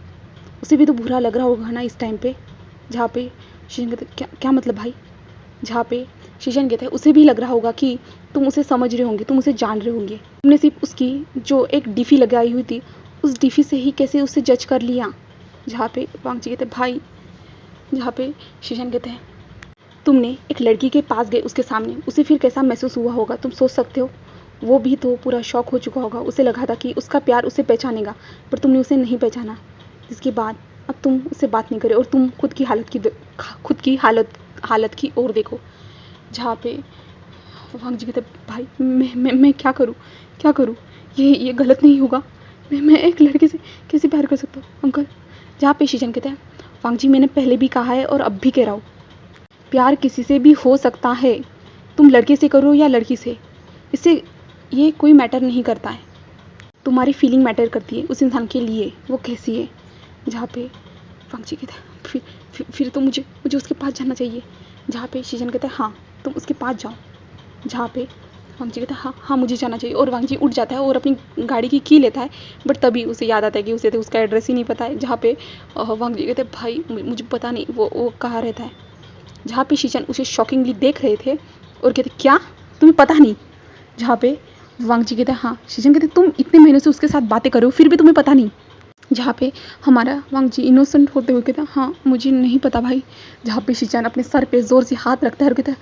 उसे भी तो बुरा लग रहा होगा ना इस टाइम पे। जहाँ पे शीचन कहते क्या मतलब भाई। जहाँ पे शीचन कहते हैं उसे भी लग रहा होगा कि तुम उसे समझ रहे होंगे, तुम उसे जान रहे होंगे, तुमने सिर्फ उसकी जो एक डीफी लगाई हुई थी उस डीफी से ही कैसे उसे जज कर लिया। जहाँ पे वांग जी कहते भाई। जहाँ पे शीचन कहते हैं तुमने एक लड़की के पास गए उसके सामने, उसे फिर कैसा महसूस हुआ होगा तुम सोच सकते हो। वो भी तो पूरा शौक हो चुका होगा, उसे लगा था कि उसका प्यार उसे पहचानेगा, पर तुमने उसे नहीं पहचाना, जिसके बाद अब तुम उससे बात नहीं करे और तुम खुद की हालत की ओर देखो। जहाँ पे वांग जी कहते भाई मैं क्या करूँ, ये गलत नहीं होगा, मैं एक लड़के से कैसे प्यार कर सकता हूँ अंकल। जहाँ पे शीचन कहते हैं वांग जी मैंने पहले भी कहा है और अब भी कह रहा हूँ, प्यार किसी से भी हो सकता है, तुम लड़के से करो या लड़की से, इससे ये कोई मैटर नहीं करता है, तुम्हारी फीलिंग मैटर करती है उस इंसान के लिए, वो कैसी है। जहाँ पे वांग जी कहते हैं फिर तो मुझे उसके पास जाना चाहिए। जहाँ पे शीचन कहते हैं हाँ तुम उसके पास जाओ। जहाँ पे वांग जी कहता है हाँ मुझे जाना चाहिए, और वांग जी उठ जाता है और अपनी गाड़ी की की लेता है, बट तभी उसे याद आता है कि उसे तो उसका एड्रेस ही नहीं पता है। जहाँ पे वांग जी कहते हैं भाई मुझे पता नहीं वो कहाँ रहता है। जहाँ पे शीचन उसे शॉकिंगली देख रहे थे और कहते क्या तुम्हें पता नहीं। जहाँ पे वांग जी कहते हैं हाँ। शीचन कहते तुम इतने महीनों से उसके साथ बातें करो फिर भी तुम्हें पता नहीं। जहाँ पे हमारा वांग जी इनोसेंट होते हुए कहता हाँ मुझे नहीं पता भाई। जहाँ पे शीचन अपने सर पे जोर से हाथ रखता है और कहता है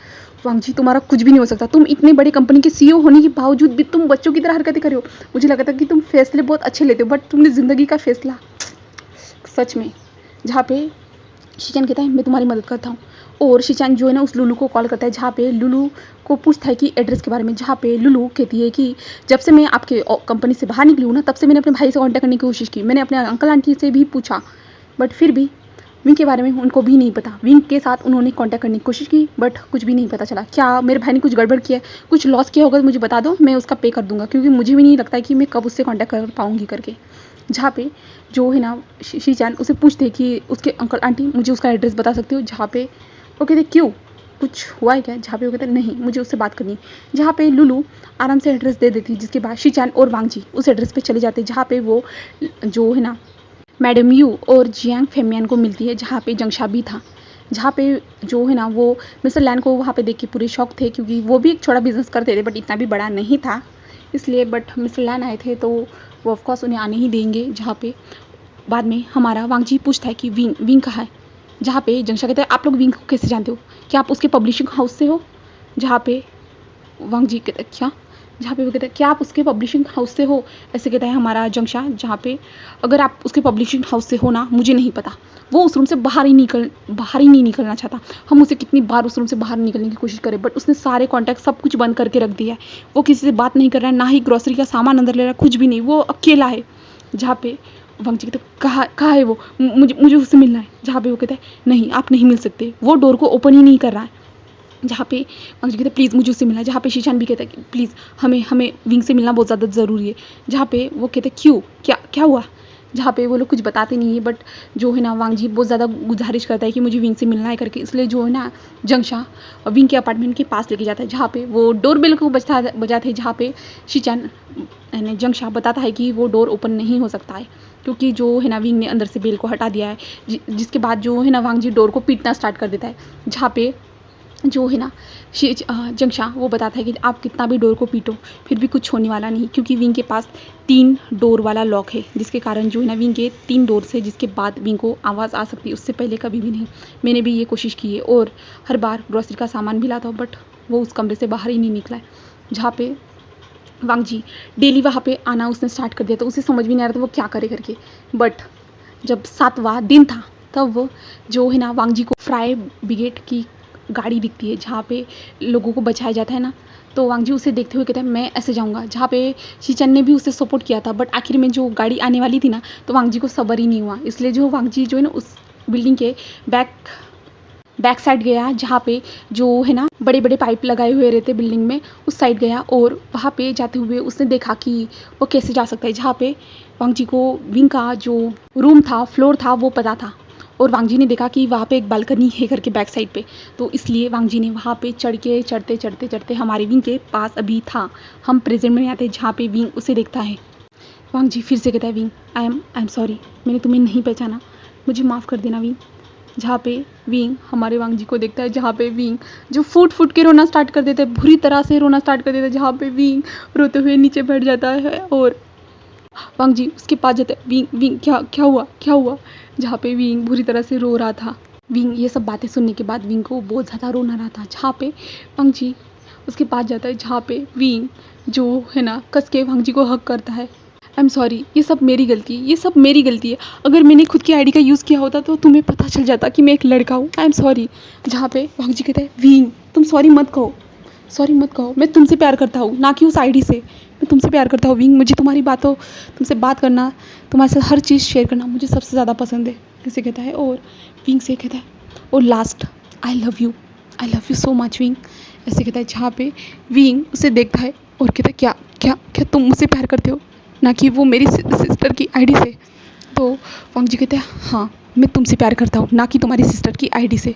वांग जी तुम्हारा कुछ भी नहीं हो सकता, तुम इतने बड़ी कंपनी के सीईओ होने के बावजूद भी तुम बच्चों की तरह हरकतें कर रहे हो। मुझे लगा था कि तुम फैसले बहुत अच्छे लेते हो, बट तुमने ज़िंदगी का फैसला सच में। जहाँ पे शीचन कहता है मैं तुम्हारी मदद करता हूँ, और शीचन जो है ना उस लुलू को कॉल करता है। जहाँ पे लुलू को पूछता है कि एड्रेस के बारे में। जहाँ पे लुलू कहती है कि जब से मैं आपके कंपनी से बाहर निकली हूँ ना तब से मैंने अपने भाई से कांटेक्ट करने की कोशिश की, मैंने अपने अंकल आंटी से भी पूछा, बट फिर भी विंग के बारे में उनको भी नहीं पता। विंग के साथ उन्होंने कांटेक्ट करने की कोशिश की बट कुछ भी नहीं पता चला। क्या मेरे भाई ने कुछ गड़बड़ किया है, कुछ लॉस किया होगा तो मुझे बता दो, मैं उसका पे कर दूंगा, क्योंकि मुझे भी नहीं लगता है कि मैं कब उससे कांटेक्ट कर पाऊँगी करके। जहाँ पे जो है ना शीचन उसे पूछते कि उसके अंकल आंटी मुझे उसका एड्रेस बता सकते हो। जहाँ पे वो कहते क्यों कुछ हुआ है क्या। जहाँ पे वो कहते नहीं मुझे उससे बात करनी है। जहाँ पे लुलू आराम से एड्रेस दे देती, जिसके बाद शीचन और वांग जी उस एड्रेस पे चले जाते, जहाँ पे वो जो है ना मैडम यू और जियांग फेमियन को मिलती है, जहाँ पे जंगशा भी था। जहाँ पे जो है ना वो मिस्टर लैन को वहाँ पे देख के पूरे शौक थे, क्योंकि वो भी एक छोटा बिजनेस करते थे बट इतना भी बड़ा नहीं था इसलिए, बट मिस्टर लैन आए थे तो वो ऑफकोर्स उन्हें आने ही देंगे। जहाँ पे बाद में हमारा वांगजी पूछता है कि विंग विंग कहाँ है, जहाँ पे जंगशा कहता है आप लोग विंग को कैसे जानते हो, क्या आप उसके पब्लिशिंग हाउस से हो, जहाँ पे वांगजी कहता है क्या, जहाँ पे वो कहता है क्या आप उसके पब्लिशिंग हाउस से हो, ऐसे कहता है हमारा जंगशा, जहाँ पे अगर आप उसके पब्लिशिंग हाउस से हो ना मुझे नहीं पता। वो उस रूम से बाहर ही नहीं निकलना चाहता। हम उसे कितनी बार उस रूम से बाहर निकलने की कोशिश करें, बट उसने सारे कॉन्टैक्ट सब कुछ बंद करके रख दिया है। वो किसी से बात नहीं कर रहा है, ना ही ग्रॉसरी का सामान अंदर ले रहा है, कुछ भी नहीं, वो अकेला है। जहाँ पे वांगजी कहता है कहाँ है वो, मुझे उससे मिलना है। जहाँ पे वो कहता है नहीं आप नहीं मिल सकते, वो डोर को ओपन ही नहीं कर रहा है। जहाँ पे वांगजी कहता है प्लीज़ मुझे उससे मिलना है। जहाँ पे शीशान भी कहता है कि प्लीज़ हमें विंग से मिलना बहुत ज़्यादा ज़रूरी है। जहाँ पे वो कहते हैं क्यों, क्या हुआ। जहाँ पे वो लोग कुछ बताते नहीं है, बट जो है ना वांगजी बहुत ज़्यादा गुजारिश करता है कि मुझे विंग से मिलना है करके, इसलिए जो है ना जंगशा विंग के अपार्टमेंट के पास लेके जाता है। जहाँ पे वो डोर बेल को बजाते हैं, जहाँ पे शीचान यानी जंगशा बताता है कि वो डोर ओपन नहीं हो सकता है, क्योंकि जो है ना विंग ने अंदर से बेल को हटा दिया है। जिसके बाद जो है ना वांगजी डोर को पीटना स्टार्ट कर देता है। जहाँ पे जो है ना जंगशा वो बताता है कि आप कितना भी डोर को पीटो फिर भी कुछ होने वाला नहीं, क्योंकि विंग के पास 3 डोर वाला लॉक है, जिसके कारण जो है ना विंग के 3 डोर से जिसके बाद विंग को आवाज़ आ सकती है, उससे पहले कभी भी नहीं। मैंने भी ये कोशिश की है और हर बार ग्रॉसरी का सामान भी लाता हूँ, बट वो उस कमरे से बाहर ही नहीं निकला है। जहाँ पे वांगजी डेली वहाँ पे आना उसने स्टार्ट कर दिया, तो उसे समझ भी नहीं आ रहा था वो क्या करे करके। बट जब 7वां दिन था तब वो जो है ना वांगजी को फायर ब्रिगेड की गाड़ी दिखती है, जहाँ पे लोगों को बचाया जाता है ना। तो वांगजी उसे देखते हुए कहता है मैं ऐसे जाऊँगा। जहाँ पे शीचन ने भी उसे सपोर्ट किया था, बट आखिर में जो गाड़ी आने वाली थी ना, तो वांगजी को सब्र ही नहीं हुआ, इसलिए जो वांगजी जो है ना उस बिल्डिंग के बैक साइड गया, जहाँ पे जो है ना बड़े बड़े पाइप लगाए हुए रहते बिल्डिंग में, उस साइड गया। और वहाँ पे जाते हुए उसने देखा कि वो कैसे जा सकता है। जहाँ पे वांगजी को विंग का जो रूम था, फ्लोर था, वो पता था, और वांगजी ने देखा कि वहाँ पे एक बालकनी है घर के बैक साइड पे, तो इसलिए वांगजी ने वहाँ पे चढ़ते हमारे विंग के पास अभी था। हम प्रेजेंट में आते जहाँ पे विंग उसे देखता है। वांगजी फिर से कहता है विंग आई एम सॉरी, मैंने तुम्हें नहीं पहचाना, मुझे माफ़ कर देना विंग। जहाँ पे विंग हमारे वांगजी को देखता है, जहाँ पे विंग जो फूट के रोना स्टार्ट कर देता है, बुरी तरह से रोना स्टार्ट कर देता है। जहाँ पे विंग रोते हुए नीचे बैठ जाता है और वांगजी उसके पास जाता है, विंग क्या हुआ। जहाँ पे विंग बुरी तरह से रो रहा था। विंग ये सब बातें सुनने के बाद विंग को बहुत ज़्यादा रोना रहा था। जहाँ पे वांगजी उसके पास जाता है, जहाँ पे विंग जो है ना कस के वांगजी को हक करता है। आई एम सॉरी, ये सब मेरी गलती है, अगर मैंने खुद की आईडी का यूज़ किया होता तो तुम्हें पता चल जाता कि मैं एक लड़का हूँ। आई एम सॉरी। जहाँ पे वांगजी कहता है विंग तुम सॉरी मत कहो, मैं तुमसे प्यार करता हूँ, ना कि उस आईडी से। मैं तुमसे प्यार करता हूँ विंग, मुझे तुम्हारी बातों, तुमसे बात करना, तुम्हारे साथ हर चीज़ शेयर करना मुझे सबसे ज़्यादा पसंद है, ऐसे कहता है। और विंग से कहता है और last I love you so much wing, ऐसे कहता है। जहाँ पे विंग उसे देखता है और कहता है क्या तुम मुझसे प्यार करते हो, ना कि वो मेरी सिस्टर की आईडी से। तो वांगजी कहते हैं हाँ मैं तुमसे प्यार करता हूँ, ना कि तुम्हारी सिस्टर की आईडी से।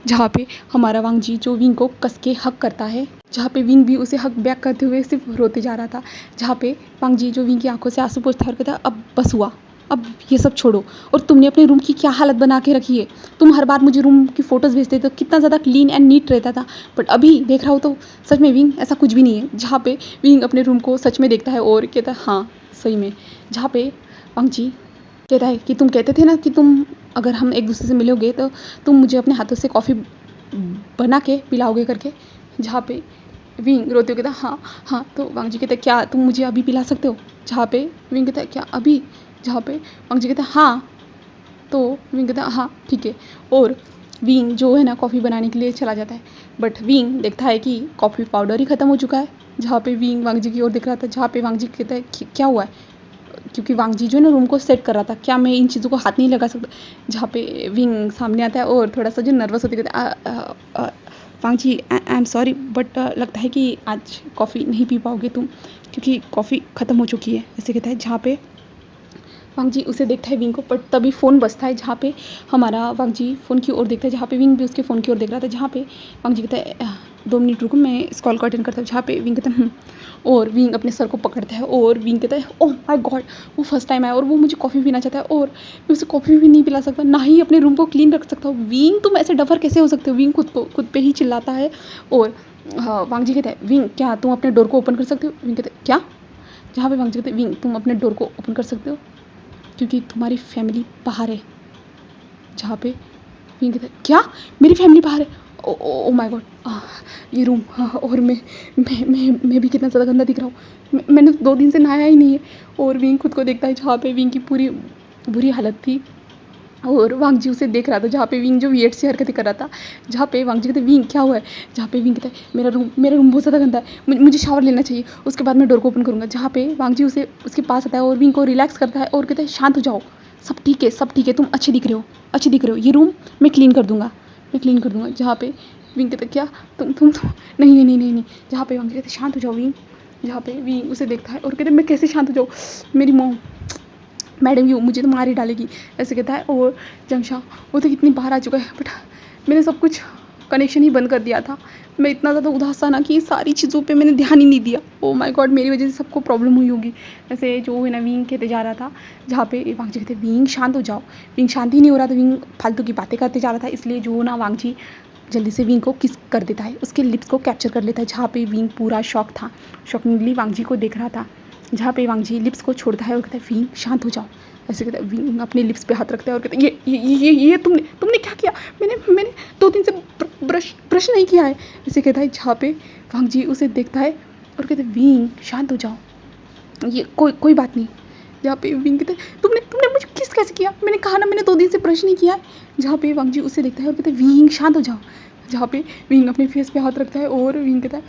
जहाँ पे हमारा वांगजी जो विंग को कस के हक करता है, जहाँ पे विंग भी उसे हक बैक करते हुए सिर्फ रोते जा रहा था। जहाँ पे वांगजी जो विंग की आंखों से आंसू पोंछता है और कहता है अब बस हुआ, अब ये सब छोड़ो, और तुमने अपने रूम की क्या हालत बना के रखी है। तुम हर बार मुझे रूम की फ़ोटोज़ भेजते तो कितना ज़्यादा क्लीन एंड नीट रहता था, बट अभी देख रहा हो तो सच में विंग ऐसा कुछ भी नहीं है। जहाँ पे विंग अपने रूम को सच में देखता है और कहता है हाँ सही में। जहाँ पे वांगजी कहता है कि तुम कहते थे ना कि तुम अगर हम एक दूसरे से मिलोगे तो तुम मुझे अपने हाथों से कॉफ़ी बना के पिलाओगे करके। जहाँ पे विंग रोते हुए कहता हाँ। तो वांगजी कहता है क्या तुम मुझे अभी पिला सकते हो। जहाँ पे विंग कहता है क्या अभी। जहाँ पे वांगजी कहता है हाँ। तो विंग कहता है हाँ ठीक है। और विंग जो है ना कॉफ़ी बनाने के लिए चला जाता है, बट विंग देखता है कि कॉफ़ी पाउडर ही ख़त्म हो चुका है। जहाँ पे विंग वांगजी की ओर देख रहा था, जहाँ पे वांगजी कहता है क्या हुआ है, क्योंकि वांगजी जो है ना रूम को सेट कर रहा था, क्या मैं इन चीज़ों को हाथ नहीं लगा सकता। जहाँ पे विंग सामने आता है और थोड़ा सा जो नर्वस होते कहता है वांगजी आई एम सॉरी, बट लगता है कि आज कॉफ़ी नहीं पी पाओगे तुम, क्योंकि कॉफ़ी ख़त्म हो चुकी है, ऐसे कहता है। जहाँ पे वांगजी उसे देखता है विंग को, बट तभी फ़ोन बजता है। जहाँ पे हमारा वांगजी फ़ोन की ओर देखता है, जहाँ पे विंग भी उसके फ़ोन की ओर देख रहा था। जहाँ पे वांगजी कहता है 2 मिनट रुको मैं इस कॉल को अटेंड करता हूँ। जहाँ पे विंग कहता है और विंग अपने सर को पकड़ता है और विंग कहता है ओह माय गॉड, वो फर्स्ट टाइम आया और वो मुझे कॉफ़ी पीना चाहता है और मैं उसे कॉफ़ी भी नहीं पिला सकता, ना ही अपने रूम को क्लीन रख सकता हूँ। विंग तुम ऐसे डफर कैसे हो सकते हो। विंग खुद पे ही चिल्लाता है। और वांगजी कहता है विंग क्या तुम अपने डोर को ओपन कर सकते हो। विंग कहते क्या। जहाँ पे वांगजी कहते हैं विंग तुम अपने डोर को ओपन कर सकते हो। क्योंकि तुम्हारी फैमिली बाहर है। जहाँ पे विंग कहता है क्या मेरी फैमिली बाहर है? ओ माय गॉड, ये रूम, हाँ, और मैं भी कितना ज़्यादा गंदा दिख रहा हूँ। मैंने 2 दिन से नहाया ही नहीं है। और विंग खुद को देखता है जहाँ पे विंग की पूरी बुरी हालत थी और वांग जी उसे देख रहा था, जहाँ पे विंग जो वियर्ड सी हरकतें कर रहा था। जहाँ पे वांग जी कहते विंग क्या हुआ है? जहाँ पे विंग कहता है मेरा रूम बहुत ज़्यादा गंदा है, मुझे शावर लेना चाहिए, उसके बाद मैं डोर को ओपन करूँगा। जहाँ पे वांग जी उसे उसके पास आता है और विंग को रिलैक्स करता है और कहता है शांत हो जाओ, सब ठीक है, तुम अच्छे दिख रहे हो, ये रूम मैं क्लीन कर दूँगा। जहाँ पे विंग कहता है क्या तुम नहीं। जहाँ पे वांग जी कहते शांत हो जाओ विंग। जहाँ पे विंग उसे देखता है और कहते मैं कैसे शांत हो जाऊँ, मेरी मॉम मैडम यू मुझे तो मार ही डालेगी, ऐसे कहता है। और जंगशा वो तो कितनी बाहर आ चुका है, बट मैंने सब कुछ कनेक्शन ही बंद कर दिया था। मैं इतना ज़्यादा उदास था ना कि सारी चीज़ों पे मैंने ध्यान ही नहीं दिया। ओ माय गॉड, मेरी वजह से सबको प्रॉब्लम हुई होगी, ऐसे जो है ना विंग कहते जा रहा था। जहाँ पे वांग जी कहते विंग शांत हो जाओ। विंग शांत ही नहीं हो रहा था, विंग फालतू की बातें करते जा रहा था। इसलिए जो ना वांग जी जल्दी से विंग को किस कर देता है, उसके लिप्स को कैप्चर कर लेता है। जहाँ पे विंग पूरा शॉक था, शॉकिंगली वांग जी को देख रहा था। जहाँ पे वांग जी लिप्स को छोड़ता है और कहता है विंग शांत हो जाओ, ऐसे कहता है। विंग अपने लिप्स पे हाथ रखता है और कहता है ये तुमने क्या किया? मैंने 2 दिन से ब्रश नहीं किया है, ऐसे कहता है। जहाँ पे वांग जी उसे देखता है और कहता है विंग शांत हो जाओ, ये कोई बात नहीं। जहाँ पे विंग कहता है तुमने मुझे किस कैसे किया? मैंने कहा ना मैंने 2 दिन से ब्रश नहीं किया है। जहाँ पे वांग जी उसे देखता है और कहता है विंग शांत हो जाओ। जहाँ पे विंग अपने फेस पे हाथ रखता है और विंग कहता है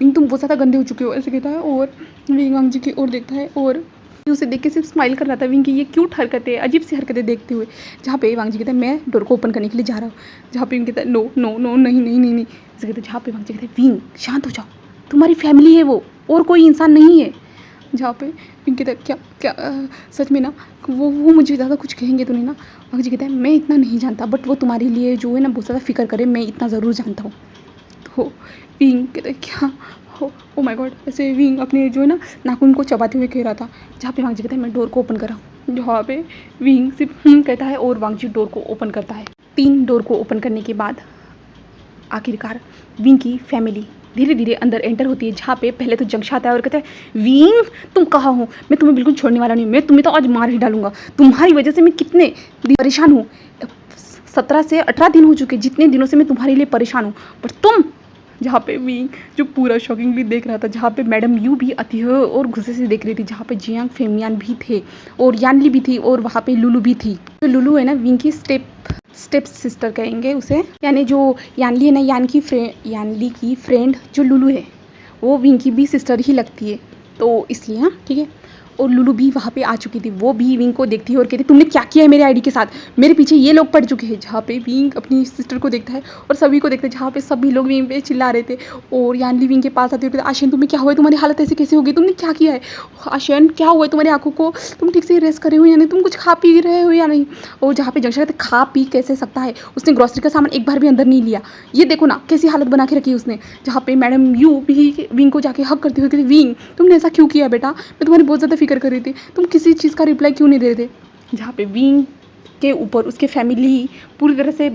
विंग तुम बहुत ज़्यादा गंदे हो चुके हो, ऐसे कहता है। और विंग वांग जी की ओर देखता है और उसे देख के सिर्फ स्माइल कर रहा था। विंग की ये क्यूट हरकतें, अजीब सी हरकतें देखते हुए। जहाँ पे वांग जी कहता है मैं डोर को ओपन करने के लिए जा रहा हूँ। जहाँ पे विंग कहता है नो नहीं, ऐसे कहते हैं। जहाँ पे वांग जी कहते हैं विंग शांत हो जाओ, तुम्हारी फैमिली है वो, और कोई इंसान नहीं है। जहाँ पे विंग कहता है क्या सच में ना वो मुझे ज़्यादा कुछ कहेंगे तो नहीं ना? वांग जी कहता है मैं इतना नहीं जानता, बट वो तुम्हारे लिए जो है ना बहुत ज़्यादा फिक्र करे, मैं इतना ज़रूर जानता हूँ। तो विंग कहता है क्या हो? ओ माय गॉड, ऐसे विंग अपने जो है ना नाखून को चबाते हुए कह रहा था। जहाँ पे वांग जी कहता है मैं डोर को ओपन कर रहा हूँ। जहाँ पे विंग सिर्फ कहता है और वांग जी डोर को ओपन करता है। 3 डोर को ओपन करने के बाद आखिरकार विंग की फैमिली धीरे धीरे अंदर एंटर होती है। जहाँ पे पहले तो जंगशा आता है और कहता है विंग तुम कहाँ हो? मैं तुम्हें बिल्कुल छोड़ने वाला नहीं हूँ, मैं तुम्हें तो आज मार ही डालूंगा। तुम्हारी वजह से मैं कितने परेशान हूँ, 17 से 18 दिन हो चुके, जितने दिनों से मैं तुम्हारे लिए परेशान हूँ, पर तुम। जहाँ पे विंग जो पूरा शॉकिंगली देख रहा था। जहाँ पे मैडम यू भी अति और गुस्से से देख रही थी। जहाँ पे जियांग फेमियान भी थे और यानली भी थी और वहाँ पे लुलू भी थी। तो लुलू है ना विंग की स्टेप सिस्टर कहेंगे उसे, यानी जो यानली है ना यानली की फ्रेंड जो लुलू है वो विंग की भी सिस्टर ही लगती है, तो इसलिए हाँ ठीक है। और लुलू भी वहाँ पे आ चुकी थी, वो भी विंग को देखती है और कहती तुमने क्या किया है मेरे आईडी के साथ, मेरे पीछे ये लोग पड़ चुके हैं। जहाँ पे विंग अपनी सिस्टर को देखता है और सभी को देखता है। जहाँ पे सभी लोग विंग पे चिल्ला रहे थे और यानली विंग के पास आती है और कहती आशियन तुम्हें क्या हुआ है, तुम्हारी हालत ऐसे कैसे हो गई, तुमने क्या किया है? आशियन क्या हुआ है तुम्हारी आंखों को, तुम ठीक से रेस्ट करे हो या नहीं, तुम कुछ खा पी रहे हो या नहीं? और जहाँ पे जंक्शन कहते खा पी कैसे सकता है, उसने ग्रॉसरी का सामान एक बार भी अंदर नहीं लिया, ये देखो ना कैसी हालत बना के रखी है उसने। जहाँ पे मैडम यू भी विंग को जाके हक करते हुए कहती विंग तुमने ऐसा क्यों किया बेटा, मैं तुम्हारी बहुत ज़्यादा फिक्र कर रही थी, तुम किसी चीज़ का रिप्लाई क्यों नहीं दे रहे थे? जहाँ पे विंग के ऊपर उसके फैमिली पूरी तरह से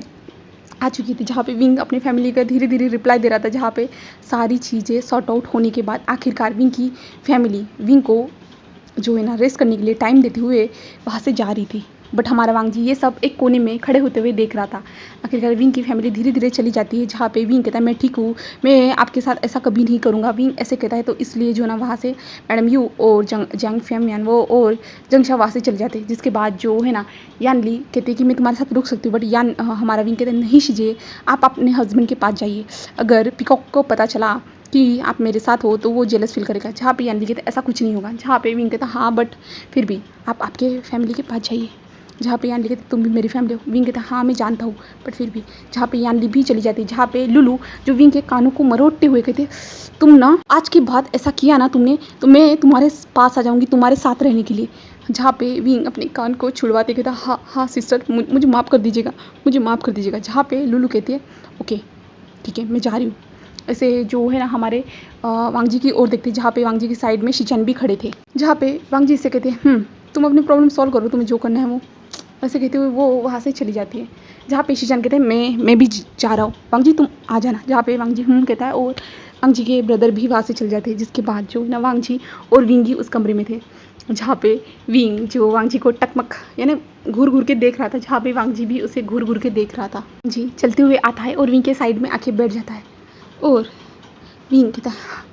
आ चुकी थी। जहाँ पे विंग अपनी फैमिली का धीरे धीरे रिप्लाई दे रहा था। जहाँ पे सारी चीज़ें सॉर्ट आउट होने के बाद आखिरकार विंग की फैमिली विंग को जो है ना रेस्ट करने के लिए टाइम देते हुए वहाँ से जा रही थी। बट हमारा वांग जी ये सब एक कोने में खड़े होते हुए देख रहा था। आखिरकार विंग की फैमिली धीरे धीरे चली जाती है। जहाँ पे विंग कहता है मैं ठीक हूँ, मैं आपके साथ ऐसा कभी नहीं करूँगा। विंग ऐसे कहता है तो इसलिए जो ना वहाँ से मैडम यू और जियांग फेमियान वो और जंगशा वहाँ से चले जाते हैं। जिसके बाद जो है ना यानली कहते हैं कि मैं तुम्हारे साथ रुक सकती हूँ, बट हमारा विंग कहता है नहीं शीजिए, आप अपने हस्बैंड के पास जाइए, अगर पीकॉक को पता चला कि आप मेरे साथ हो तो वो जेलस फील करेगा। जहाँ पे यानली कहता है ऐसा कुछ नहीं होगा। जहाँ पे विंग कहता हाँ बट फिर भी आप आपके फैमिली के पास जाइए। जहाँ पे यानली कहती तुम भी मेरी फैमिली हो। विंग कहता हाँ मैं जानता हूँ बट फिर भी। जहाँ पे यानली भी चली जाती है। जहाँ पे लुलू जो विंग के कानों को मरोड़ते हुए कहते तुम ना आज के बाद ऐसा किया ना तुमने तो मैं तुम्हारे पास आ जाऊँगी तुम्हारे साथ रहने के लिए। जहाँ पे विंग अपने कान को छुड़वाते कहता हाँ सिस्टर मुझे माफ़ कर दीजिएगा, मुझे माफ़ कर दीजिएगा। जहाँ पे लुलू कहती है ओके ठीक है मैं जा रही हूँ। ऐसे जो है ना हमारे वांग जी की ओर देखते जहाँ पे वांग जी की साइड में शिचन भी खड़े थे। जहाँ पे वांग जी से कहते हैं तुम अपनी प्रॉब्लम सॉल्व करो, तुम्हें जो करना है वो, ऐसे कहते हुए वो वहाँ से चली जाती है। जहाँ पे शिचन कहते हैं मैं भी जा रहा हूँ, वांग जी तुम आ जाना। जहाँ पे वांग जी कहता है और वांग जी के ब्रदर भी वहाँ से चले जाते हैं। जिसके बाद जो ना वांग जी और विंगी उस कमरे में थे। जहाँ पे विंग जो वांग जी को टकमक यानी घूर घूर के देख रहा था, जहाँ पे वांग जी भी उसे घूर घूर के देख रहा था। जी चलते हुए आता है और विंग के साइड में आके बैठ जाता है और विंग कहता है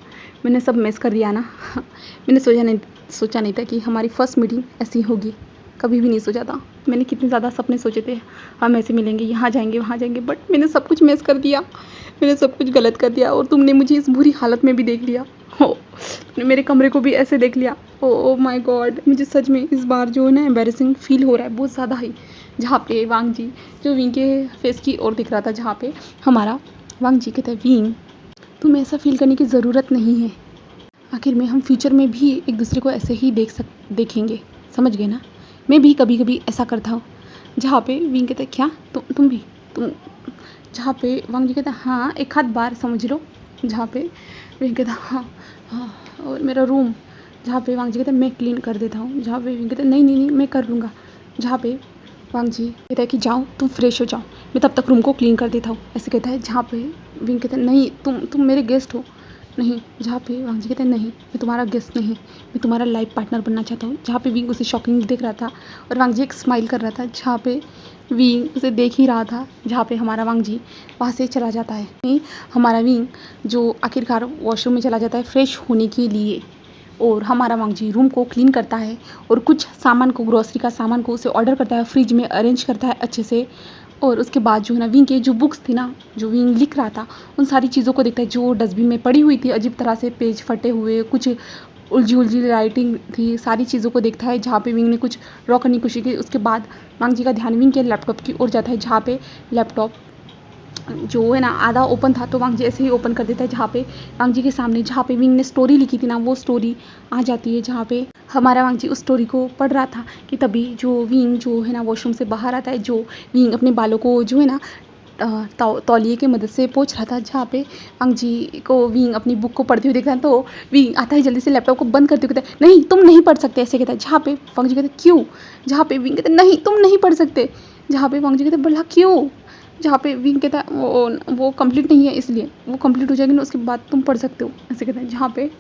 मैंने सब मिस कर दिया ना। मैंने सोचा नहीं था कि हमारी फर्स्ट मीटिंग ऐसी होगी, कभी भी नहीं सोचा था। मैंने कितने ज़्यादा सपने सोचे थे, हम ऐसे मिलेंगे, यहाँ जाएंगे वहाँ जाएंगे, बट मैंने सब कुछ मिस कर दिया, मैंने सब कुछ गलत कर दिया और तुमने मुझे इस बुरी हालत में भी देख लिया हो, तुमने मेरे कमरे को भी ऐसे देख लिया। ओ माय गॉड, मुझे सच में इस बार जो है ना एम्बैरेसिंग फील हो रहा है बहुत ज़्यादा ही। जहाँ पे वांग जी जो विंग के फेस की ओर दिख रहा था, जहाँ पे हमारा वांग जी कहता है विंग तुम्हें ऐसा फील करने की ज़रूरत नहीं है, आखिर में हम फ्यूचर में भी एक दूसरे को ऐसे ही देखेंगे, समझ गए ना। मैं भी कभी कभी ऐसा करता हूँ। जहाँ पे विंग कहता है क्या तुम भी तुम, जहाँ पे वांग जी कहता है हाँ एक आध बार समझ लो। जहाँ पे विंग कहता है हाँ और मेरा रूम, जहाँ पे वांग जी कहता है मैं क्लीन कर देता हूँ। जहाँ पे विंग कहता है नहीं मैं कर लूँगा। जहाँ पे वांग जी कहता है कि जाओ तुम फ्रेश हो जाओ, मैं तब तक रूम को क्लीन कर देता हूँ, ऐसे कहता है। जहाँ पे विंग कहता है नहीं तुम मेरे गेस्ट हो। नहीं, जहाँ पे वांग जी कहते हैं नहीं मैं तुम्हारा गेस्ट नहीं, मैं तुम्हारा लाइफ पार्टनर बनना चाहता हूँ। जहाँ पे विंग उसे शॉकिंग देख रहा था और वांग जी एक स्माइल कर रहा था। जहाँ पे विंग उसे देख ही रहा था। जहाँ पे हमारा वांग जी वहाँ से चला जाता है। हमारा विंग जो आखिरकार वॉशरूम में चला जाता है फ्रेश होने के लिए, और हमारा वांग जी रूम को क्लीन करता है और कुछ सामान को, ग्रोसरी का सामान को उसे ऑर्डर करता है, फ्रिज में अरेंज करता है अच्छे से। और उसके बाद जो है ना विंग के जो बुक्स थी ना, जो विंग लिख रहा था, उन सारी चीज़ों को देखता है जो डस्टबिन में पड़ी हुई थी अजीब तरह से, पेज फटे हुए, कुछ उलझी राइटिंग थी, सारी चीज़ों को देखता है। जहाँ पे विंग ने कुछ ड्रॉ करने की कोशिश की। उसके बाद वांग जी का ध्यान विंग के लैपटॉप की ओर जाता है, जहाँ पे लैपटॉप जो है ना आधा ओपन था, तो वांग जी ऐसे ही ओपन कर देता है। जहाँ पे वांग जी के सामने जहाँ पे विंग ने स्टोरी लिखी थी ना, वो स्टोरी आ जाती है। जहाँ पे हमारा वांग जी उस स्टोरी को पढ़ रहा था कि तभी जो विंग जो है ना वॉशरूम से बाहर आता है। जो विंग अपने बालों को जो है ना तौलिए की मदद से पोंछ रहा था। जहाँ पे वांग जी को विंग अपनी बुक को पढ़ते हुए देखता है, तो विंग आता है जल्दी से लैपटॉप को बंद करते हुए कहता है नहीं तुम नहीं पढ़ सकते, ऐसे कहता है। जहाँ पे वांग जी कहते हैं क्यों, जहाँ पे विंग कहते हैं नहीं तुम नहीं पढ़ सकते। जहाँ पे वांग जी कहते हैं बोला क्यों, जहाँ पे विंग कहता है वो कंप्लीट नहीं है, इसलिए वो कंप्लीट हो जाएगी ना उसके बाद तुम पढ़ सकते हो, ऐसे कहते हैं। जहाँ पे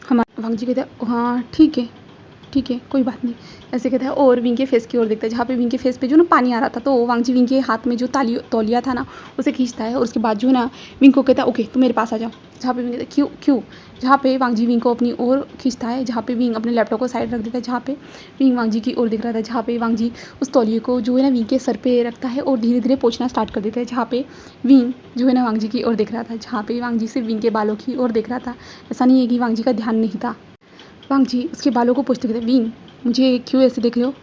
हमारा वांग जी कहते हैं हाँ ठीक है कोई बात नहीं, ऐसे कहता है। और विंग के फेस की ओर देखता है, जहाँ पे विंग के फेस पे जो ना पानी आ रहा था, तो वांग जी विंग के हाथ में जो तौलिया था ना उसे खींचता है और उसके बाद जो है ना विंग को कहता है ओके तुम मेरे पास आ जाओ। जहाँ पे विंग कहता है क्यों, जहाँ पे वांग जी विंग को अपनी ओर खींचता है। जहाँ पे विंग अपने लैपटॉप को साइड रख देता है। जहाँ पे विंग वांग जी की ओर दिख रहा था। जहाँ पे वांग जी उस तौलिए को जो है ना विंग के सर पे रखता है और धीरे धीरे पोंछना स्टार्ट कर देता है। जहाँ पे विंग जो है ना वांग जी की ओर देख रहा था। जहाँ पे वांग जी से विंग के बालों की ओर देख रहा था। ऐसा नहीं है कि वांग जी का ध्यान नहीं था। वांग जी उसके बालों को पूछते कहते विंग मुझे क्यों ऐसे देख रहे हो।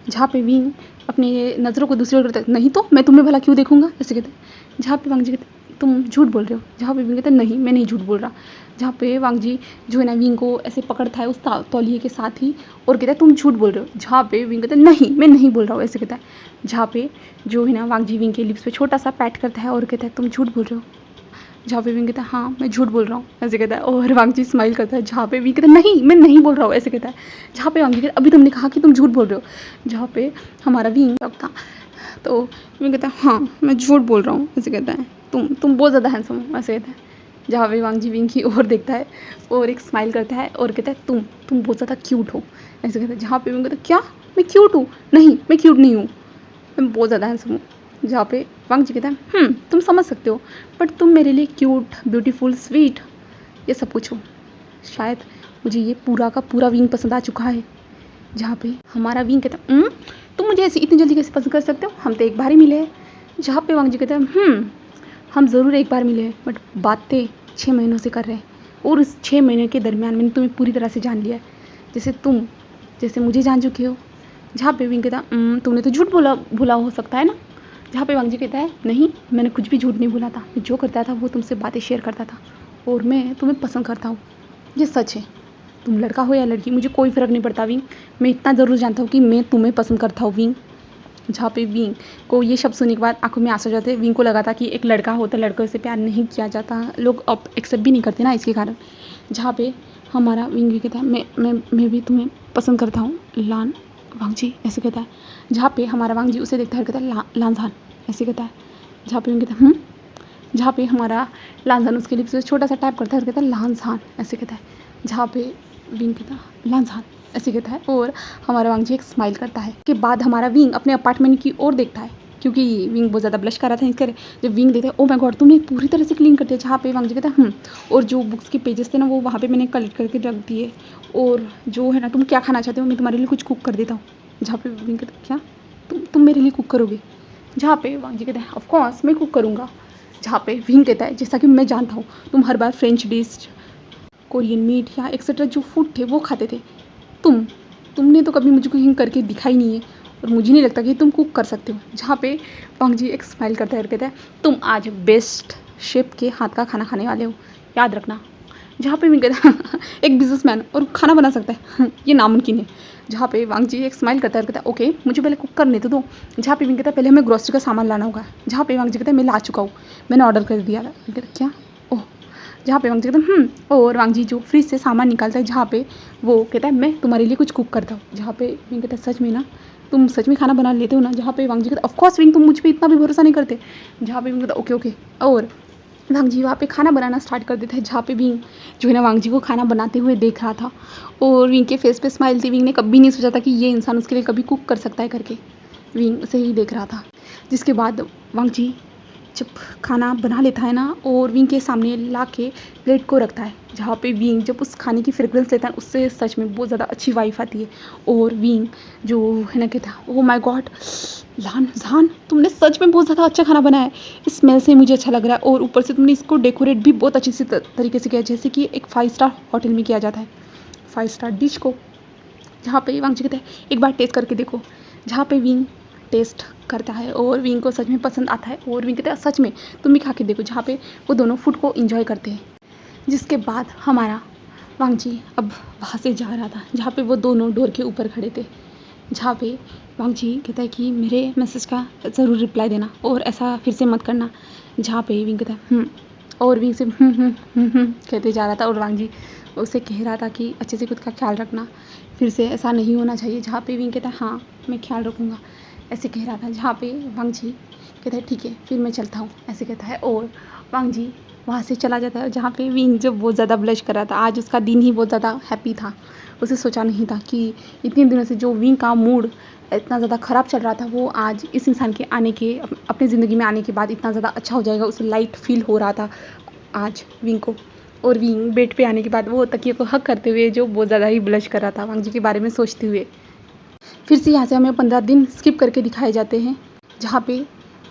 जहाँ पे विंग अपनी नज़रों को दूसरी ओर करता है नहीं तो मैं तुम्हें भला क्यों देखूंगा, ऐसे कहते हैं। जहाँ पे वांग जी कहते तुम झूठ बोल रहे हो। जहाँ पे विंग कहते नहीं मैं नहीं झूठ बोल रहा। जहाँ पे वांग जी जो है ना विंग को ऐसे पकड़ता है उस तौलिए के साथ ही और कहता है तुम झूठ बोल रहे हो। जहाँ पे विंग कहता है नहीं मैं नहीं बोल रहा हूँ, ऐसे कहता है। जहाँ पे जो है ना वांग जी विंग के लिप्स पे छोटा सा पैट करता है और कहता है तुम झूठ बोल रहे हो। जहाँ पे विंग कहता है हाँ मैं झूठ बोल रहा हूँ, ऐसे कहता है। और वांग जी स्माइल करता है। जहाँ पे विंग कहता है नहीं मैं नहीं बोल रहा हूँ, ऐसे कहता है। जहाँ पे वांग जी कहता है अभी तुमने कहा कि तुम झूठ बोल रहे हो। जहाँ पे हमारा विंग था, तो विंग कहता है हाँ मैं झूठ बोल रहा हूँ, ऐसे कहता है। तुम बहुत ज़्यादा हैंडसम हो, ऐसे कहता है। जहाँ पे वांग जी विंग की ओर देखता है और एक स्माइल करता है और कहता है तुम बहुत ज़्यादा क्यूट हो, ऐसे कहता है। जहाँ पे विंग कहता है क्या मैं क्यूट हूँ, नहीं मैं क्यूट नहीं हूँ, मैं बहुत ज़्यादा हैंडसम हूँ। जहाँ पे वांग जी कहता है तुम समझ सकते हो बट तुम मेरे लिए क्यूट, ब्यूटीफुल, स्वीट, ये सब कुछ हो। शायद मुझे ये पूरा का पूरा विंग पसंद आ चुका है। जहाँ पे हमारा विंग कहता है तुम मुझे ऐसे इतनी जल्दी कैसे पसंद कर सकते हो, हम तो एक बार ही मिले हैं। जहाँ पे वांग जी कहता है हम ज़रूर एक बार मिले हैं बट बातें 6 महीनों से कर रहे हैं और इस 6 महीने के दरमियान मैंने तुम्हें पूरी तरह से जान लिया है, जैसे मुझे जान चुके हो। जहाँ पे विंग कहता तुमने तो झूठ भूला हो सकता है ना। जहाँ पे वांग जी कहता है नहीं मैंने कुछ भी झूठ नहीं बोला था, मैं जो करता था वो तुमसे बातें शेयर करता था और मैं तुम्हें पसंद करता हूँ, ये सच है। तुम लड़का हो या लड़की मुझे कोई फ़र्क नहीं पड़ता विंग, मैं इतना ज़रूर जानता हूँ कि मैं तुम्हें पसंद करता हूँ विंग। जहाँ पे विंग को ये शब्द सुनने के बाद आंखों में आंसू आ जाते। विंग को लगा था कि एक लड़का होता लड़कों से प्यार नहीं किया जाता, लोग अब एक्सेप्ट भी नहीं करते ना इसके कारण। जहाँ पे हमारा विंग भी कहता है मैं भी तुम्हें पसंद करता हूँ लान वांग जी, ऐसे कहता है। जहाँ पे हमारा वांग जी उसे देखता है कहता है लानजान, ऐसे कहता है। जहाँ पे विंग कहता है जहाँ पे हमारा लानजान उसके लिप्स से छोटा सा टैप करता है और कहता है लानजान, ऐसे कहता है। जहाँ पे विंग कहता है लानजान ऐसे कहता है और हमारा वांग जी एक स्माइल करता है। के बाद हमारा विंग अपने अपार्टमेंट की ओर देखता है क्योंकि विंग बहुत ज़्यादा ब्लश कर रहा था इसके। जब विंग देखता है ओ माय गॉड तुमने पूरी तरह से क्लीन कर दिया। जहाँ पे वांग जी कहता है और जो बुक्स के पेजेस थे ना वो वहाँ पे मैंने कलेक्ट करके रख दिए और जो है ना तुम क्या खाना चाहते हो मैं तुम्हारे लिए कुछ कुक कर देता हूँ। जहाँ पे विंग कहता है क्या तुम मेरे लिए कुक करोगे। जहाँ पे वांग जी कहते हैं ऑफकोर्स मैं कुक करूँगा। जहाँ पे विंग कहता है जैसा कि मैं जानता हूँ तुम हर बार फ्रेंच डिश कोरियन मीट या एक्सेट्रा जो फूड थे वो खाते थे। तुमने तो कभी मुझे कुकिंग करके दिखाई नहीं है और मुझे नहीं लगता कि तुम कुक कर सकते हो। जहाँ पे वांग जी एक स्माइल करता है और कहता है तुम आज बेस्ट शेफ के हाथ का खाना खाने वाले हो याद रखना। जहाँ पे मैं कहता एक बिजनेसमैन और खाना बना सकता है ये नामुमकिन है। जहाँ पे वांग जी एक स्माइल करता है और कहता है ओके मुझे पहले कुक करने तो दो। जहाँ पे मैं कहता है पहले हमें ग्रोसरी का सामान लाना होगा। जहाँ पे वांग जी कहता है मैं ला चुका हूँ मैंने ऑर्डर कर दिया। क्या ओह। जहाँ पे वांग जी कहता है और वांग जी जो फ्रिज से सामान निकालता है जहाँ पे वो कहता है मैं तुम्हारे लिए कुछ कुक करता हूँ। जहाँ पे विंग कहता है सच में ना तुम सच में खाना बना लेते हो ना। जहाँ पे वांग जी कहता है ऑफकोर्स विंग तुम मुझ पर इतना भी भरोसा नहीं करते। जहाँ पे विंग कहता है ओके ओके और वांग जी वहाँ पे खाना बनाना स्टार्ट कर देता है। जहाँ पे विंग जो है ना वांग जी को खाना बनाते हुए देख रहा था और विंग के फेस पे स्माइल थी। विंग ने कभी नहीं सोचा था कि ये इंसान उसके लिए कभी कुक कर सकता है करके। विंग उसे ही देख रहा था। जिसके बाद वांग जी जब खाना बना लेता है ना और विंग के सामने ला के प्लेट को रखता है। जहाँ पे विंग जब उस खाने की फ्रेग्रेंस लेता है उससे सच में बहुत ज़्यादा अच्छी वाइफ आती है। और विंग जो है ना कहता है ओ माय गॉड जान तुमने सच में बहुत ज़्यादा अच्छा खाना बनाया है। इस स्मेल से मुझे अच्छा लग रहा है और ऊपर से तुमने इसको डेकोरेट भी बहुत अच्छे से तरीके से किया जैसे कि एक 5 स्टार होटल में किया जाता है 5 स्टार डिश को। जहाँ पे वांग जी कहता है एक बार टेस्ट करके देखो। जहाँ पे विंग टेस्ट करता है और विंग को सच में पसंद आता है और विंग कहता है सच में तुम भी खा के देखो। जहाँ पे वो दोनों फूड को इंजॉय करते हैं। जिसके बाद हमारा वांग जी अब वहाँ से जा रहा था। जहाँ पे वो दोनों डोर के ऊपर खड़े थे। जहाँ पे वांग जी कहता है कि मेरे मैसेज का ज़रूर रिप्लाई देना और ऐसा फिर से मत करना। जहाँ पे विंग कहता है और विंग से कहते जा रहा था और वांग जी उसे कह रहा था कि अच्छे से खुद का ख्याल रखना फिर से ऐसा नहीं होना चाहिए। जहाँ पे विंग कहता है हाँ मैं ख्याल रखूँगा ऐसे कह रहा था। जहाँ पे वांग जी कहता है ठीक है फिर मैं चलता हूँ ऐसे कहता है और वांग जी वहाँ से चला जाता है। जहाँ पे विंग जब बहुत ज़्यादा ब्लश कर रहा था आज उसका दिन ही बहुत ज़्यादा हैप्पी था। उसे सोचा नहीं था कि इतने दिनों से जो विंग का मूड इतना ज़्यादा ख़राब चल रहा था वो आज इस इंसान के आने के अपनी ज़िंदगी में आने के बाद इतना ज़्यादा अच्छा हो जाएगा। उसे लाइट फील हो रहा था आज विंग को। और विंग बेड पे आने के बाद वो तकिए को हक करते हुए जो बहुत ज़्यादा ही ब्लश कर रहा था वांग जी के बारे में सोचते हुए। फिर से यहाँ से हमें 15 दिन स्किप करके दिखाए जाते हैं। जहाँ पे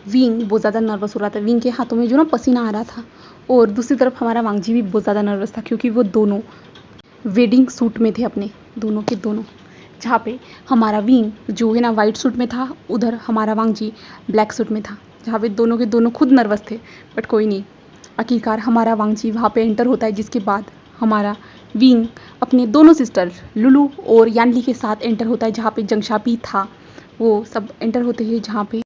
विंग बहुत ज़्यादा नर्वस हो रहा था। विंग के हाथों में जो ना पसीना आ रहा था और दूसरी तरफ हमारा वांग जी भी बहुत ज़्यादा नर्वस था क्योंकि वो दोनों वेडिंग सूट में थे अपने दोनों के दोनों। जहाँ पे हमारा विंग जो है ना वाइट सूट में था उधर हमारा वांग जी ब्लैक सूट में था। जहाँ पे दोनों के दोनों खुद नर्वस थे बट कोई नहीं। आखिरकार हमारा वांग जी वहाँ पे एंटर होता है। जिसके बाद हमारा विंग अपने दोनों सिस्टर लुलू और यानली के साथ एंटर होता है। जहाँ पे जंगशा भी था वो सब एंटर होते हैं। जहाँ पे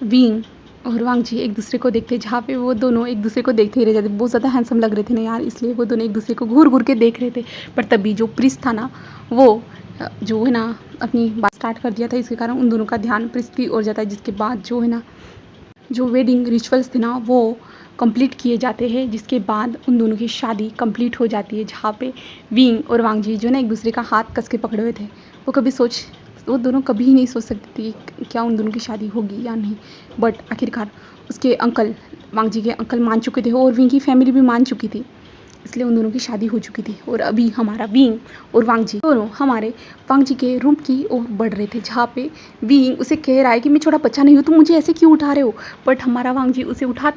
विंग और वांग जी एक दूसरे को देखते हैं। जहाँ पे वो दोनों एक दूसरे को देखते ही रह जाते। बहुत ज़्यादा हैंडसम लग रहे थे ना यार इसलिए वो दोनों एक दूसरे को घूर घूर के देख रहे थे। पर तभी जो प्रिंस था ना वो जो है ना अपनी बात स्टार्ट कर दिया था। इसके कारण उन दोनों का ध्यान प्रिंस की ओर जाता है। जिसके बाद जो है ना जो वेडिंग रिचुअल्स थे ना वो कंप्लीट किए जाते हैं। जिसके बाद उन दोनों की शादी कंप्लीट हो जाती है। जहाँ पे विंग और वांग जी जो ना एक दूसरे का हाथ कस के पकड़े हुए थे वो दोनों कभी ही नहीं सोच सकती थी क्या उन दोनों की शादी होगी या नहीं। बट आखिरकार उसके अंकल वांग जी के अंकल मान चुके थे और विंग की फैमिली भी मान चुकी थी इसलिए उन दोनों की शादी हो चुकी थी। और अभी हमारा विंग और वांग जी दोनों हमारे वांग जी के रूम की ओर बढ़ रहे थे। जहाँ पे विंग उसे कह रहा है कि मैं छोटा बच्चा नहीं हूँ तुम मुझे ऐसे क्यों उठा रहे हो। बट हमारा वांग जी उसे उठा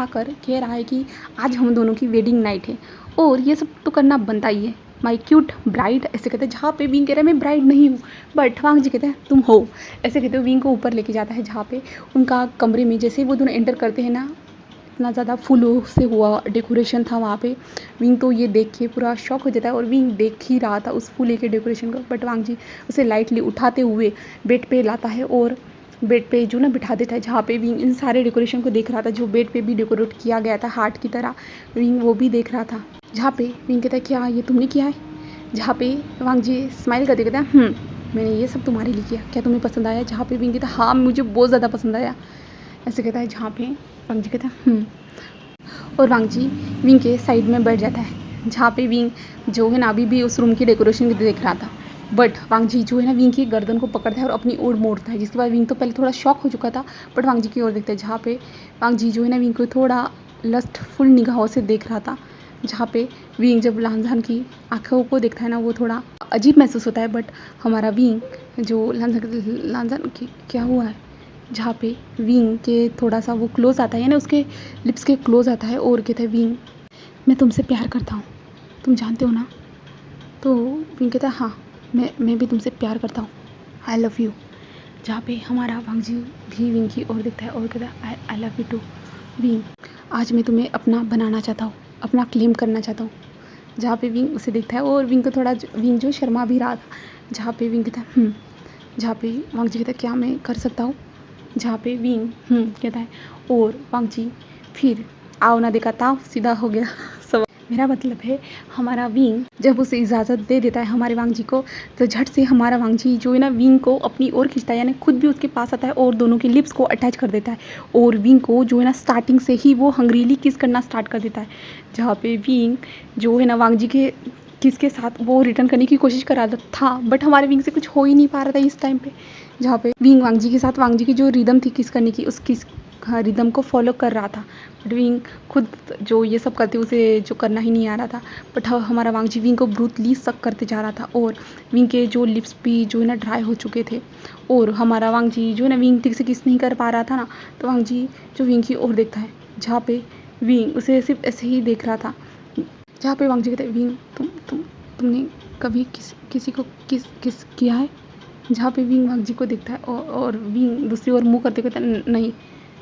कर कह रहा है कि आज हम दोनों की वेडिंग नाइट है और ये सब तो करना बनता ही है माई क्यूट ब्राइड ऐसे कहते हैं। जहाँ पे विंग कह रहा है मैं ब्राइड नहीं हूँ बट वांग जी कहते हैं तुम हो ऐसे कहते हुए विंग को ऊपर लेके जाता है। जहाँ पे उनका कमरे में जैसे वो दोनों एंटर करते हैं ना इतना ज़्यादा फूलों से हुआ डेकोरेशन था वहाँ पे। विंग तो ये देख के पूरा शॉक हो जाता है और विंग देख ही रहा था उस फूले के डेकोरेशन को। बट वांग जी उसे लाइटली उठाते हुए बेड पे लाता है और बेड पे जो ना बिठा देता है। जहाँ पे विंग इन सारे डेकोरेशन को देख रहा था जो बेड पे भी डेकोरेट किया गया था हार्ट की तरह विंग वो भी देख रहा था। जहाँ पे विंग कहता है क्या ये तुमने किया है। जहाँ पे वांग जी स्माइल करते कहता है मैंने ये सब तुम्हारे लिए किया क्या तुम्हें पसंद आया। जहाँ पे विंग कहता है हाँ मुझे बहुत ज़्यादा पसंद आया ऐसे कहता है। जहाँ पे वांग जी कहता है और वांग जी विंग के साइड में बैठ जाता है। जहाँ पे विंग जो है ना अभी भी उस रूम की डेकोरेशन देख रहा था। बट वांग जी जो है ना विंग की गर्दन को पकड़ता है और अपनी ओर मोड़ता है, जिसके बाद विंग तो पहले थोड़ा शॉक हो चुका था, बट वांग जी की ओर देखता है, जहाँ पे वांग जी जो है ना विंग को थोड़ा लस्टफुल निगाहों से देख रहा था। जहाँ पे विंग जब लांजान की आंखों को देखता है ना, वो थोड़ा अजीब महसूस होता है, बट हमारा विंग जो लांजान की क्या हुआ है, जहाँ पे विंग के थोड़ा सा वो क्लोज आता है, यानी उसके लिप्स के क्लोज आता है और कहता है, विंग मैं तुमसे प्यार करता हूँ, तुम जानते हो ना। तो विंग कहता है, हाँ मैं भी तुमसे प्यार करता हूँ, आई लव यू। जहाँ पे हमारा वांग जी भी विंग की ओर देखता है और कहता है, आई लव यू टू विंग, आज मैं तुम्हें अपना बनाना चाहता हूँ, अपना क्लेम करना चाहता हूँ। जहाँ पे विंग उसे देखता है और विंग को थोड़ा विंग जो शर्मा भी रहा था, जहाँ पे विंग कहता है जहाँ पे वांग जी कहता है, क्या मैं कर सकता हूँ। जहाँ पे विंग कहता है और वांग जी फिर आओ ना देखा ताव सीधा हो गया सब। मेरा मतलब है हमारा विंग जब उसे इजाज़त दे देता है हमारे वांग जी को, तो झट से हमारा वांग जी जो है ना विंग को अपनी ओर खींचता है, यानी खुद भी उसके पास आता है और दोनों के लिप्स को अटैच कर देता है और विंग को जो है ना स्टार्टिंग से ही वो हंग्रीली किस करना स्टार्ट कर देता है। जहाँ पे विंग जो है ना वांग जी के किस के साथ वो रिटर्न करने की कोशिश कर रहा था, बट हमारे विंग से कुछ हो ही नहीं पा रहा था इस टाइम पे। जहाँ पे विंग वांग जी के साथ वांग जी की जो रिदम थी किस करने की, उस किस रिदम को फॉलो कर रहा था, बट विंग खुद जो ये सब करते उसे जो करना ही नहीं आ रहा था। बट हमारा वांग जी विंग को ब्रूटली सक करते जा रहा था और विंग के जो लिप्स भी जो है ना ड्राई हो चुके थे और हमारा वांग जी जो है ना विंग ठीक से किस नहीं कर पा रहा था ना, तो वांग जी जो विंग की ओर देखता है, जहाँ पे विंग उसे सिर्फ ऐसे ही देख रहा था। जहाँ पे वांग जी कहते हैं, विंग तुमने कभी किसी को किस किया है। जहाँ पे विंग वांग जी को देखता है और विंग दूसरी ओर मुँह करते कहता है, नहीं।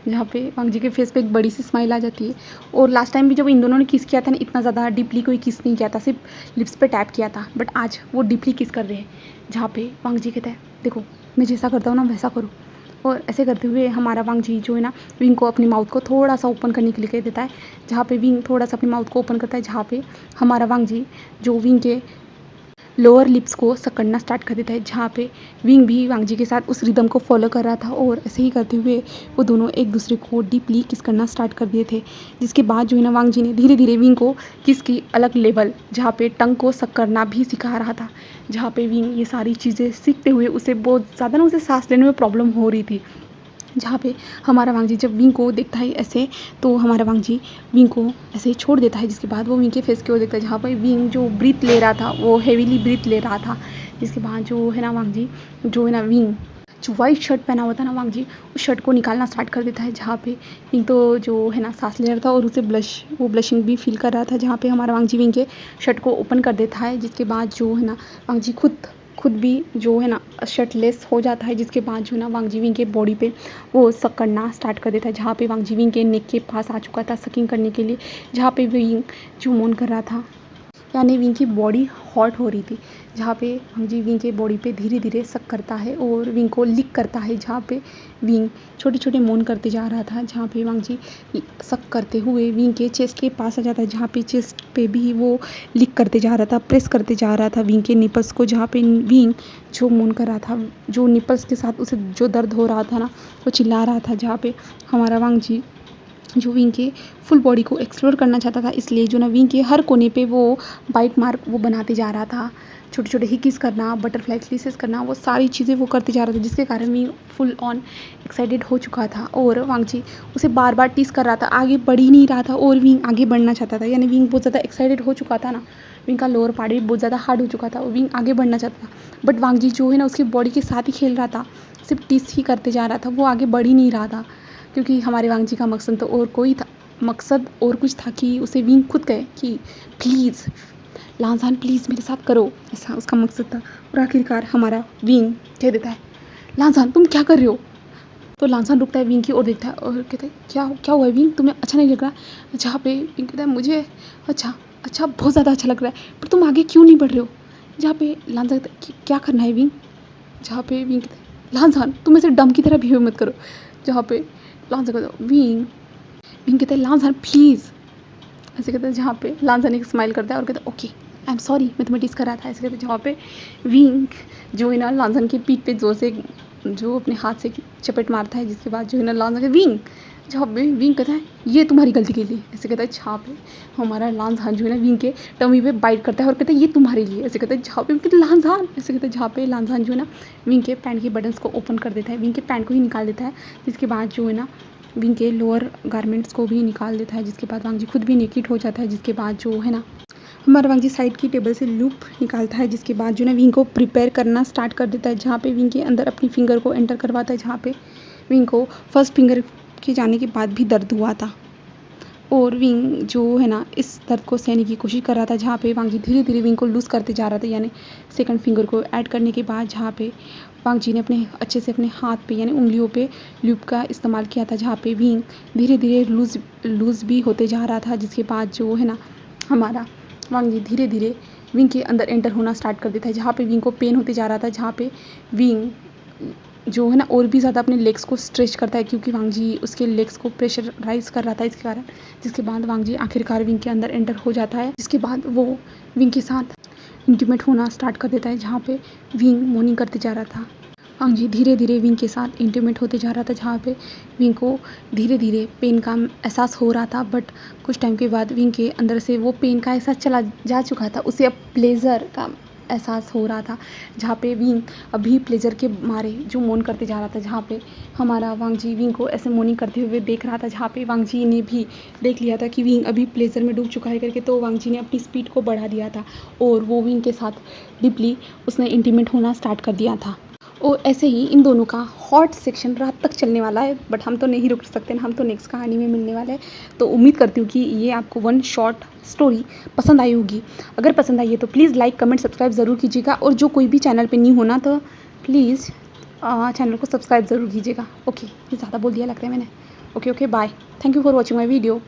जहाँ पे वांग जी के फेस पे एक बड़ी सी स्माइल आ जाती है। और लास्ट टाइम भी जब इन दोनों ने किस किया था ना, इतना ज़्यादा डीपली कोई किस नहीं किया था, सिर्फ लिप्स पे टैप किया था, बट आज वो डीपली किस कर रहे हैं। जहाँ पे वांग जी कहता है, देखो मैं जैसा करता हूँ ना वैसा करो। और ऐसे करते हुए हमारा वांग जी जो है ना विंग को अपनी माउथ को थोड़ा सा ओपन करने के लिए कह देता है। जहाँ पे विंग थोड़ा सा अपनी माउथ को ओपन करता है, जहाँ पे हमारा वांग जी जो विंग के लोअर लिप्स को सकड़ना स्टार्ट कर देता है। जहाँ पे विंग भी वांग जी के साथ उस रिदम को फॉलो कर रहा था और ऐसे ही करते हुए वो दोनों एक दूसरे को डीपली किस करना स्टार्ट कर दिए थे। जिसके बाद जो है ना वांग जी ने धीरे धीरे विंग को किस की अलग लेवल, जहाँ पे टंग को सक करना भी सिखा रहा था। जहाँ पे विंग ये सारी चीज़ें सीखते हुए उसे बहुत ज़्यादा ना उसे सांस लेने में प्रॉब्लम हो रही थी। जहाँ पे हमारा वांग जी जब विंग को देखता है ऐसे, तो हमारा वांग जी विंग को ऐसे ही छोड़ देता है। जिसके बाद वो विंग के फेस की ओर देखता है, जहाँ पर विंग जो ब्रीथ ले रहा था वो हेवीली ब्रीथ ले रहा था। जिसके बाद जो है ना वांग जी जो है ना विंग जो वाइट शर्ट पहना हुआ था ना वांग जी, उस शर्ट को निकालना स्टार्ट कर देता है। जहाँ पे विंग तो जो है ना सांस ले रहा था और उसे वो ब्लशिंग भी फील कर रहा था। जहाँ पे हमारा वांग जी विंग के शर्ट को ओपन कर देता है। जिसके बाद जो है ना वांग जी खुद भी जो है ना शर्टलेस हो जाता है। जिसके बाद जो है ना वांग जी विंग के बॉडी पे वो सक करना स्टार्ट कर देता है। जहाँ पे वांग जी विंग के नेक के पास आ चुका था सकिंग करने के लिए, जहाँ पे विंग जो मोन कर रहा था, यानी विंग की बॉडी हॉट हो रही थी। जहाँ पे वांग जी विंग के बॉडी पे धीरे धीरे सक करता है और विंग को लिक करता है। जहाँ पे विंग छोटे छोटे मोन करते जा रहा था। जहाँ पे वांग जी सक करते हुए विंग के चेस्ट के पास आ जाता है। जहाँ पे चेस्ट पे भी वो लिक करते जा रहा था, प्रेस करते जा रहा था विंग के निपल्स को। जहाँ पे विंग जो मोन कर रहा था, जो निपल्स के साथ उसे जो दर्द हो रहा था ना, वो चिल्ला रहा था। जहाँ पे हमारा वांग जी जो विंग के फुल बॉडी को एक्सप्लोर करना चाहता था, इसलिए जो ना विंग के हर कोने पे वो बाइट मार्क वो बनाते जा रहा था। छोटे छोटे हिकिस करना, बटरफ्लाई क्लीसेस करना, वो सारी चीज़ें वो करते जा रहा था। जिसके कारण विंग फुल ऑन एक्साइटेड हो चुका था और वांग जी उसे बार बार टीस कर रहा था, आगे बढ़ ही नहीं रहा था और विंग आगे बढ़ना चाहता था। यानी विंग बहुत ज़्यादा एक्साइटेड हो चुका था ना, विंग का लोअर पार्ट भी बहुत ज़्यादा हार्ड हो चुका था और विंग आगे बढ़ना चाहता था। बट वांग जी जो है ना उसकी बॉडी के साथ ही खेल रहा था, सिर्फ टीस ही करते जा रहा था, वो आगे बढ़ ही नहीं रहा था। क्योंकि हमारे वांग जी का मकसद तो और कोई था, मकसद और कुछ था कि उसे विंग खुद कहे कि प्लीज़ लांजान प्लीज़ मेरे साथ करो, ऐसा उसका मकसद था। और आखिरकार हमारा विंग कह देता है, लांजान तुम क्या कर रहे हो। तो लांजान रुकता है, विंग की ओर देखता है और कहता है, क्या हुआ है विंग, तुम्हें अच्छा नहीं लग रहा। जहाँ पे विंग कहता है, मुझे अच्छा बहुत ज़्यादा अच्छा लग रहा है, पर तुम आगे क्यों नहीं बढ़ रहे हो। जहाँ पे लांजान कहता है, क्या करना है विंग। जहाँ पे विंग कहता है, लांजान तुम ऐसे डम की तरह बिहेव मत करो। जहाँ पे लांजान कहता है, विंग कहता है, लांजान प्लीज़, ऐसे कहते हैं। जहाँ पे लांजान एक स्माइल करता है और कहता है, ओके आई एम सॉरी, मैं तुम्हें टीस कर रहा था, ऐसे कहते हैं। जहाँ पे विंग जो है ना लांजान की पीठ पे जोर से जो अपने हाथ से चपेट मारता है। जिसके बाद जो है ना लांजान विंग जहाँ पे विंग कहता है ये तुम्हारी गलती के लिए, ऐसे कहता है। जहाँ पे हमारा लांसहान जो है ना विंग के टमी पे बाइट करता है और कहता है ये तुम्हारे लिए, ऐसे कहता है। जहाँ पे कहते लांसहान, ऐसे कहता है। जहाँ पे लांसहान जो है ना विंग के पैंट के बटन्स को ओपन कर देता है, विंग के पैंट को ही निकाल देता है, जिसके बाद जो है ना विंग के लोअर गारमेंट्स को भी निकाल देता है, जिसके बाद वांग जी खुद भी नेकेड हो जाता है। जिसके बाद जो है ना हमारा वांग जी साइड की टेबल से लूप निकालता है, जिसके बाद जो ना विंग को प्रिपेयर करना स्टार्ट कर देता है। जहाँ पे विंग के अंदर अपनी फिंगर को एंटर करवाता है, जहाँ पे विंग को फर्स्ट फिंगर के जाने के बाद भी दर्द हुआ था और विंग जो है ना इस दर्द को सहने की कोशिश कर रहा था। जहाँ पे वांग जी धीरे धीरे विंग को लूज़ करते जा रहा था, यानी सेकंड फिंगर को ऐड करने के बाद जहाँ पे वांग जी ने अपने अच्छे से अपने हाथ पे यानी उंगलियों पे लूप का इस्तेमाल किया था, जहाँ पे विंग धीरे धीरे लूज़ भी होते जा रहा था। जिसके बाद जो है ना हमारा वांग जी धीरे धीरे विंग के अंदर एंटर होना स्टार्ट कर देता है, जहाँ पे विंग को पेन होते जा रहा था। जहाँ पे विंग जो है ना और भी ज़्यादा अपने लेग्स को स्ट्रेच करता है, क्योंकि वांग जी उसके लेग्स को प्रेशराइज कर रहा था इसके कारण। जिसके बाद वांग जी आखिरकार विंग के अंदर एंटर हो जाता है। जिसके बाद वो विंग के साथ इंटीमेट होना स्टार्ट कर देता है, जहाँ पे विंग मॉर्निंग करते जा रहा था। वांग जी धीरे धीरे विंग के साथ इंटीमेट होते जा रहा था, जहाँ पे विंग को धीरे धीरे पेन का एहसास हो रहा था। बट कुछ टाइम के बाद विंग के अंदर से वो पेन का एहसास चला जा चुका था, उसे अब प्लेजर का एहसास हो रहा था। जहाँ पे विंग अभी प्लेजर के मारे जो मौन करते जा रहा था, जहाँ पे हमारा वांग जी विंग को ऐसे मौनिंग करते हुए देख रहा था। जहाँ पे वांग जी ने भी देख लिया था कि विंग अभी प्लेजर में डूब चुका है करके, तो वांग जी ने अपनी स्पीड को बढ़ा दिया था और वो विंग के साथ डीपली उसने इंटीमेट होना स्टार्ट कर दिया था। और ऐसे ही इन दोनों का हॉट सेक्शन रात तक चलने वाला है, बट हम तो नहीं रुक सकते ना, हम तो नेक्स्ट कहानी में मिलने वाले हैं। तो उम्मीद करती हूँ कि ये आपको वन शॉर्ट स्टोरी पसंद आई होगी। अगर पसंद आई है तो प्लीज़ लाइक कमेंट सब्सक्राइब ज़रूर कीजिएगा, और जो कोई भी चैनल पे न्यू होना तो प्लीज़ चैनल को सब्सक्राइब ज़रूर कीजिएगा। ओके, ये ज़्यादा बोल दिया लगता है मैंने। Okay bye, thank you for watching my video.